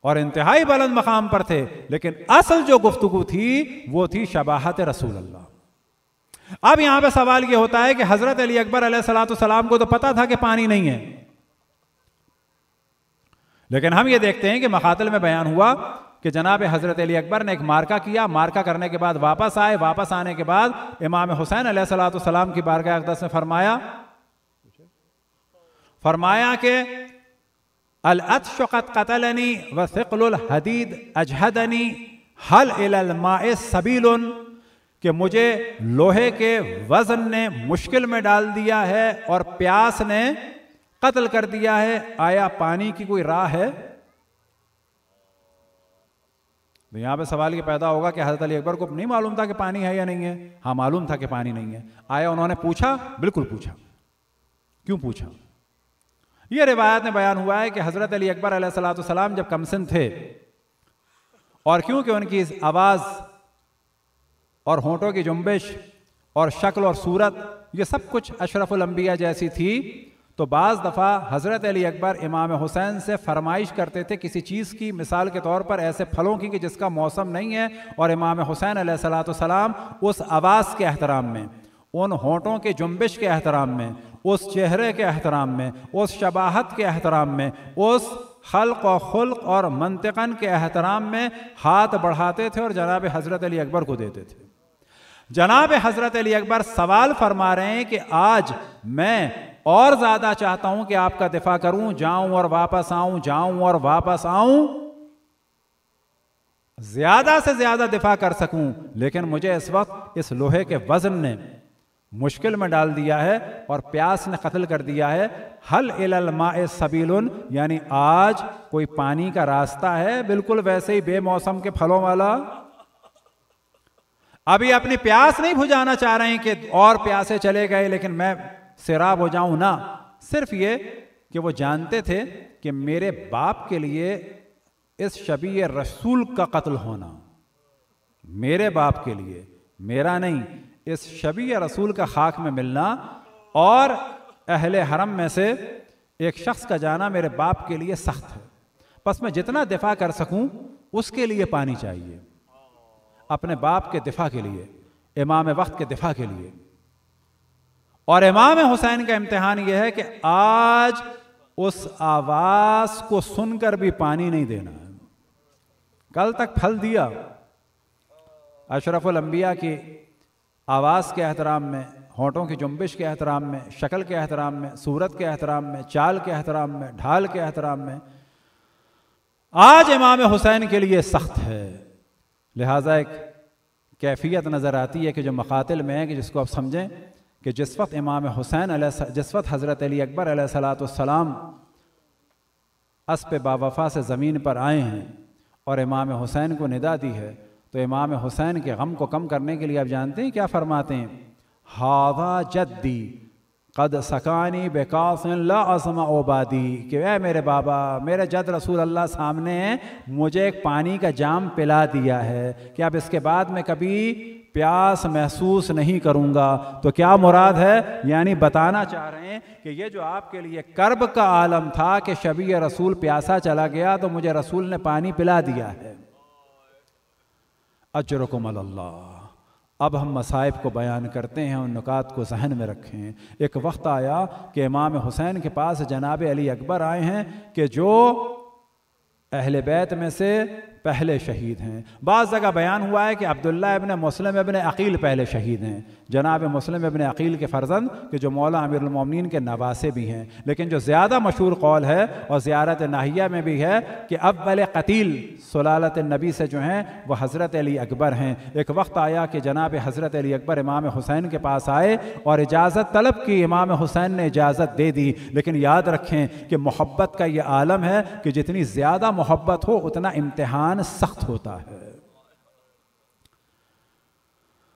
और इंतहाई बुलंद मकाम पर थे, लेकिन असल जो गुफ्तगू थी वो थी शबाहत रसूल अल्लाह। अब यहां पे सवाल ये होता है कि हजरत अली अकबर अलैहिस्सलाम को तो पता था कि पानी नहीं है, लेकिन हम ये देखते हैं कि मकातिल में बयान हुआ कि जनाब हजरत अली अकबर ने एक मार्का किया, मार्का करने के बाद वापस आए, वापस आने के बाद इमाम हुसैन अलैहिस्सलाम की बारगाह अक़दस में फरमाया कि अल अत्शु क़द क़तलनी व सिक़लुल हदीद अजहदनी हल इलल माए सबीलुन, कि मुझे लोहे के वजन ने मुश्किल में डाल दिया है और प्यास ने कत्ल कर दिया है, आया पानी की कोई राह है? तो यहां पे सवाल ये पैदा होगा कि हज़रत अली अकबर को नहीं मालूम था कि पानी है या नहीं है? हाँ, मालूम था कि पानी नहीं है। आया उन्होंने पूछा? बिल्कुल पूछा। क्यों पूछा? यह रिवायत में बयान हुआ है कि हज़रत अली अकबर अलैहिस्सलाम जब कमसिन थे और क्योंकि उनकी इस आवाज़ और होंठों की जुम्बिश और शक्ल और सूरत ये सब कुछ अशरफुल अंबिया जैसी थी, तो बाज़ दफ़ा हज़रत अली अकबर इमाम हुसैन से फरमाइश करते थे किसी चीज़ की, मिसाल के तौर पर ऐसे फलों की कि जिसका मौसम नहीं है, और इमाम हुसैन अलैहिस्सलाम उस आवाज़ के एहतराम में, उन होंठों के जुम्बिश के एहतराम में, उस चेहरे के एहतराम में, उस शबाहत के एहतराम में, उस खल्क़ और खुल्क़ और मंतिक़न के एहतराम में हाथ बढ़ाते थे और जनाब हज़रत अली अकबर को देते थे। जनाब हज़रत अली अकबर सवाल फरमा रहे हैं कि आज मैं और ज़्यादा चाहता हूं कि आपका दिफा करूं, जाऊं और वापस आऊं, जाऊं और वापस आऊं, ज़्यादा से ज़्यादा दिफा कर सकूं, लेकिन मुझे इस वक्त इस लोहे के वज़न ने मुश्किल में डाल दिया है और प्यास ने कत्ल कर दिया है। हल इलल माए सबीलुन, यानी आज कोई पानी का रास्ता है? बिल्कुल वैसे ही बेमौसम के फलों वाला। अभी अपनी प्यास नहीं बुझाना चाह रहे हैं कि और प्यासे चले गए लेकिन मैं सिराब हो जाऊं ना, सिर्फ ये कि वो जानते थे कि मेरे बाप के लिए इस शबी रसूल का कत्ल होना मेरे बाप के लिए, मेरा नहीं, इस शबी रसूल का खाक में मिलना और अहले हरम में से एक शख्स का जाना मेरे बाप के लिए सख्त है। बस मैं जितना दिफा कर सकूं उसके लिए पानी चाहिए, अपने बाप के दिफा के लिए, इमाम वक्त के दिफा के लिए। और इमाम हुसैन का इम्तिहान यह है कि आज उस आवाज को सुनकर भी पानी नहीं देना है। कल तक फल दिया, अशरफुल अंबिया की आवाज़ के एहतराम में, होंठों की जुम्बिश के एहतराम में, शक्ल के एहतराम में, सूरत के एहतराम में, चाल के एहतराम में, ढाल के एहतराम में। आज इमाम हुसैन के लिए सख्त है। लिहाजा एक कैफियत नज़र आती है कि जो मकातिल में है कि जिसको आप समझें कि जिस वक्त इमाम हुसैन जिस वक्त हज़रत अली अकबर अलैहिस्सलाम अस्प बावफ़ा से ज़मीन पर आए हैं और इमाम हुसैन को निदा दी है, तो इमाम हुसैन के गम को कम करने के लिए आप जानते हैं क्या फरमाते हैं? हादा जद्दी कद सकानी बेकासन ला असमा ओबादी, कि वह मेरे बाबा, मेरे जद रसूल अल्लाह सामने मुझे एक पानी का जाम पिला दिया है कि अब इसके बाद मैं कभी प्यास महसूस नहीं करूँगा। तो क्या मुराद है? यानी बताना चाह रहे हैं कि ये जो आपके लिए कर्ब का आलम था कि शबी रसूल प्यासा चला गया तो मुझे रसूल ने पानी पिला दिया है। अजरुकुम अल्लाह। अब हम मसाइब को बयान करते हैं, उन नुकात को जहन में रखें। एक वक्त आया कि इमाम हुसैन के पास जनाब अली अकबर आए हैं कि जो अहले बैत में से पहले शहीद हैं। बाज़ जगह बयान हुआ है कि अब्दुल्ला इब्न मुस्लिम इब्न अकील पहले शहीद हैं, जनाब मुस्लिम इब्न अकील के फ़र्जंद कि जो मौला अमीरुल मोमिनीन के नवासे भी हैं। लेकिन जो ज़्यादा मशहूर कौल है और ज़ियारत नाहिया में भी है कि अव्वल क़तील सुलालत नबी से जो हैं वह हज़रत अली अकबर हैं। एक वक्त आया कि जनाब हज़रत अली अकबर इमाम हुसैन के पास आए और इजाज़त तलब की। इमाम हुसैन ने इजाज़त दे दी, लेकिन याद रखें कि मोहब्बत का ये आलम है कि जितनी ज़्यादा मोहब्बत हो उतना इम्तिहान सख्त होता है।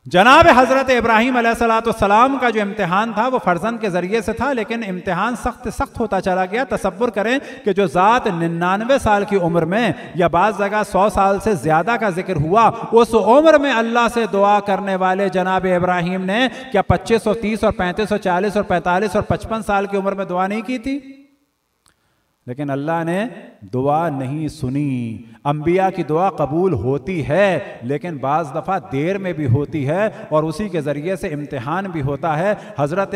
जनाब हजरत इब्राहीम अलैहिस्सलाम का जो इम्तिहान था वो फर्जंद के जरिए से था, लेकिन इम्तिहान सख्त होता चला गया। तसव्वुर करें कि जो ज़ात 99 साल की उम्र में या बाज़ जगह 100 साल से ज़्यादा का जिक्र हुआ, उस उम्र में अल्लाह से दुआ करने वाले जनाब इब्राहीम ने क्या 25 और 30 और 35 और 40 और 45 और 55 साल की उम्र में दुआ नहीं की थी? लेकिन अल्लाह ने दुआ नहीं सुनी। अंबिया की दुआ कबूल होती है, लेकिन बाज़ दफ़ा देर में भी होती है और उसी के ज़रिए से इम्तिहान भी होता है। हज़रत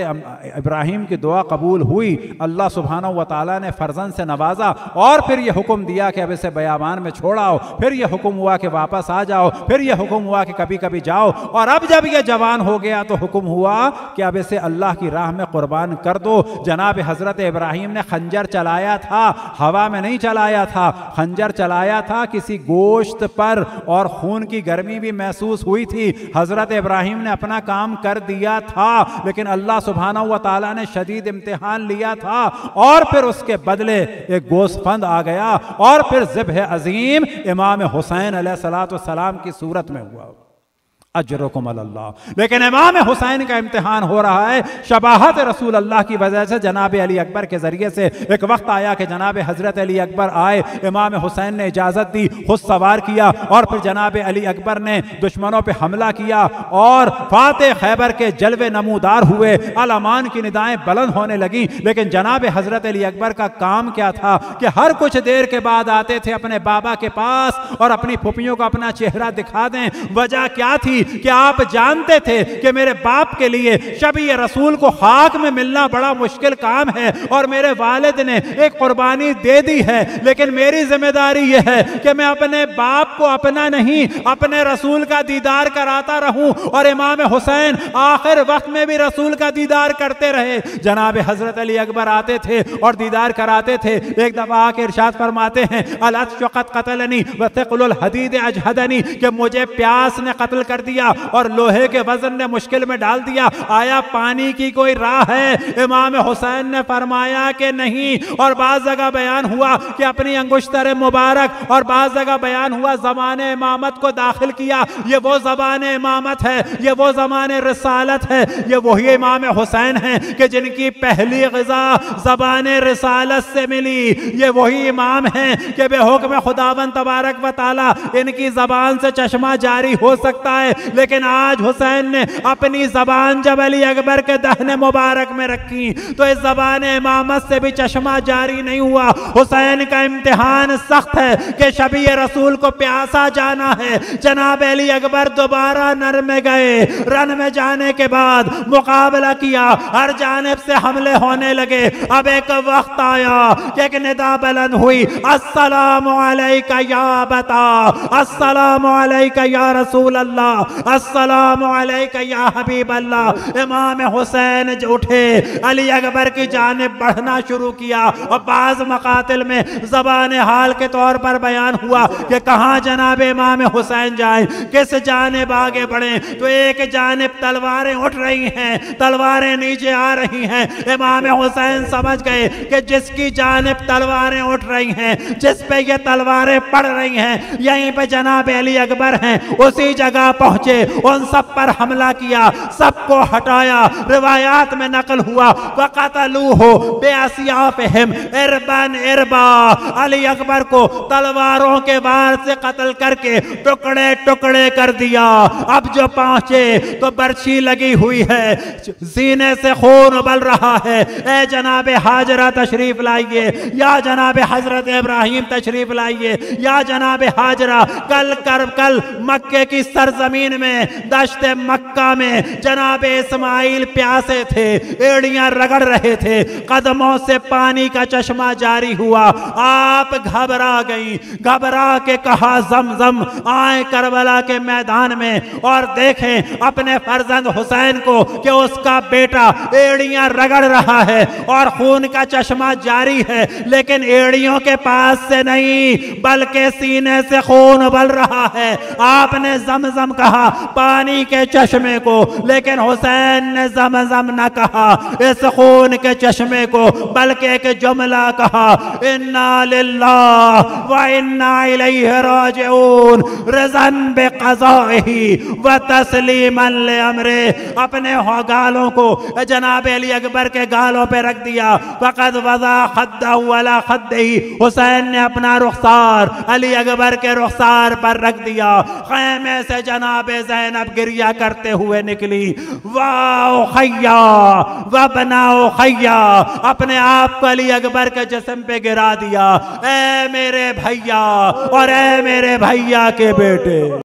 इब्राहीम की दुआ कबूल हुई, अल्लाह सुब्हानहू व तआला ने फ़र्जंद से नवाजा और फिर यह हुक्म दिया कि अब इसे बयाबान में छोड़ाओ, फिर यह हुक्म हुआ कि वापस आ जाओ, फिर यह हुक्म हुआ कि कभी कभी जाओ, और अब जब यह जवान हो गया तो हुक्म हुआ कि अब इसे अल्लाह की राह में कुर्बान कर दो। जनाब हज़रत इब्राहीम ने खंजर चलाया था, हवा में नहीं चलाया था, खंजर चलाया था किसी गोश्त पर, और खून की गर्मी भी महसूस हुई थी। हजरत इब्राहीम ने अपना काम कर दिया था, लेकिन अल्लाह सुब्हानहू व तआला ने शदीद इम्तिहान लिया था और फिर उसके बदले एक गोश्तफंद आ गया और फिर ज़िब्ह अजीम इमाम हुसैन अलैहिस्सलाम की सूरत में हुआ। अजरुकुम अल्लाह। लेकिन इमाम हुसैन का इम्तिहान हो रहा है शबाहत रसूल अल्लाह की वजह से, जनाब अली अकबर के जरिए से। एक वक्त आया कि जनाब हजरत अली अकबर आए, इमाम हुसैन ने इजाज़त दी, खुद सवार किया और फिर जनाब अली अकबर ने दुश्मनों पर हमला किया और फातेह खैबर के जलवे नमूदार हुए, अल-अमान की निदाएं बुलंद होने लगी। लेकिन जनाब हजरत अली अकबर का काम क्या था कि हर कुछ देर के बाद आते थे अपने बाबा के पास और अपनी फुफियों को अपना चेहरा दिखा दें। वजह क्या थी कि आप जानते थे कि मेरे बाप के लिए शबी रसूल को खाक में मिलना बड़ा मुश्किल काम है और मेरे वालिद ने एक कुर्बानी दे दी है, लेकिन मेरी जिम्मेदारी यह है कि मैं अपने बाप को अपना नहीं अपने रसूल का दीदार कराता रहूं। और इमाम हुसैन आखिर वक्त में भी रसूल का दीदार करते रहे। जनाब हजरत अली अकबर आते थे और दीदार कराते थे। एक दफा आके इरशाद फरमाते हैं, अल-अत्श क़द क़तलनी व थक़लुल हदीद अजहदनी, कि मुझे प्यास ने कत्ल कर दिया, दिया और लोहे के वजन ने मुश्किल में डाल दिया। आया पानी की कोई राह है? इमाम हुसैन ने फरमाया कि नहीं। और बाज़ जगह बयान हुआ कि अपनी अंगुश्तर मुबारक, और बाज़ जगह बयान हुआ ज़बाने इमामत को दाखिल किया। ये वो ज़बाने इमामत है, ये वो ज़बाने रिसालत है, ये वही इमाम हुसैन है कि जिनकी पहली ग़िज़ा ज़बाने रिसालत से मिली। ये वही इमाम हैं कि बेहुक्म खुदावंद तबारक व तआला इनकी ज़बान से चश्मा जारी हो सकता है। लेकिन आज हुसैन ने अपनी ज़बान जब अली अकबर के दहने मुबारक में रखी तो इस ज़बान इमामत से भी चश्मा जारी नहीं हुआ। हुसैन का इम्तिहान सख्त है कि शबी रसूल को प्यासा जाना है। जनाब अली अकबर दोबारा नर में गए। रन में जाने के बाद मुकाबला किया, हर जानिब से हमले होने लगे। अब एक वक्त आया कि एक निदा बुलंद हुई, अस्सलामु अलैका या बता, अस्सलामु अलैका या रसूल अल्लाह, अस्सलामु अलैका या हबीब अल्लाह। इमाम हुसैन उठे, अली अकबर की जानिब बढ़ना शुरू किया। और बाज़ मकातिल में ज़बान हाल के तौर पर बयान हुआ कि कहाँ जनाब इमाम हुसैन जाए, किस जानिब आगे बढ़े। तो एक जानिब तलवारें उठ रही हैं, तलवारें नीचे आ रही हैं। इमाम हुसैन समझ गए कि जिसकी जानिब तलवारें उठ रही हैं, जिस पे ये तलवारें पड़ रही हैं, यहीं पे जनाब अली अकबर हैं। उसी जगह पहुंचे, उन सब पर हमला किया, सबको हटाया। रिवायात में नकल हुआ वक़तलूहु बिअस्याफ़िहिम इरबन इरबा, अली अकबर को तलवारों के वार से कत्ल करके टुकड़े टुकड़े कर दिया। अब जो पहुंचे तो बर्छी लगी हुई है, सीने से खून उबल रहा है। ए जनाब हाजरा तशरीफ लाइए, या जनाब हजरत इब्राहिम तशरीफ लाइए, या जनाब हाजरा कल मक्के की सरजमीन में दश्त मक्का में जनाब इस्माइल प्यासे थे, एड़ियां रगड़ रहे थे, कदमों से पानी का चश्मा जारी हुआ। आप घबरा गई, घबरा के कहा ज़मज़म आए करबला के मैदान में और देखें अपने फर्जंद हुसैन को कि उसका बेटा एड़ियां रगड़ रहा है और खून का चश्मा जारी है, लेकिन एड़ियों के पास से नहीं बल्कि सीने से खून उबल रहा है। आपने ज़मज़म कहा, पानी के चश्मे को, लेकिन हुसैन ने ज़मज़म न कहा, इस खून के चश्मे को, बल्कि एक जुमला कहा, इन्ना लिल्लाह व इन्ना इलैहि राजिऊन रिज़न बिक़ज़ाइही व तस्लीमन लिअम्रे। अपने गालों को जनाब अली अकबर के गालों पे रख दिया। फ़क़द वज़ा खद्दहु अला खद्दिही, हुसैन ने अपना रुखसार अली अकबर के रुखसार पर रख दिया। खैमे से जनाब ज़ैनब गिरिया करते हुए निकली। वाओ खैया व बनाओ खैया, अपने आप को अली अकबर के जिस्म पे गिरा दिया। ए मेरे भैया और ए मेरे भैया के बेटे।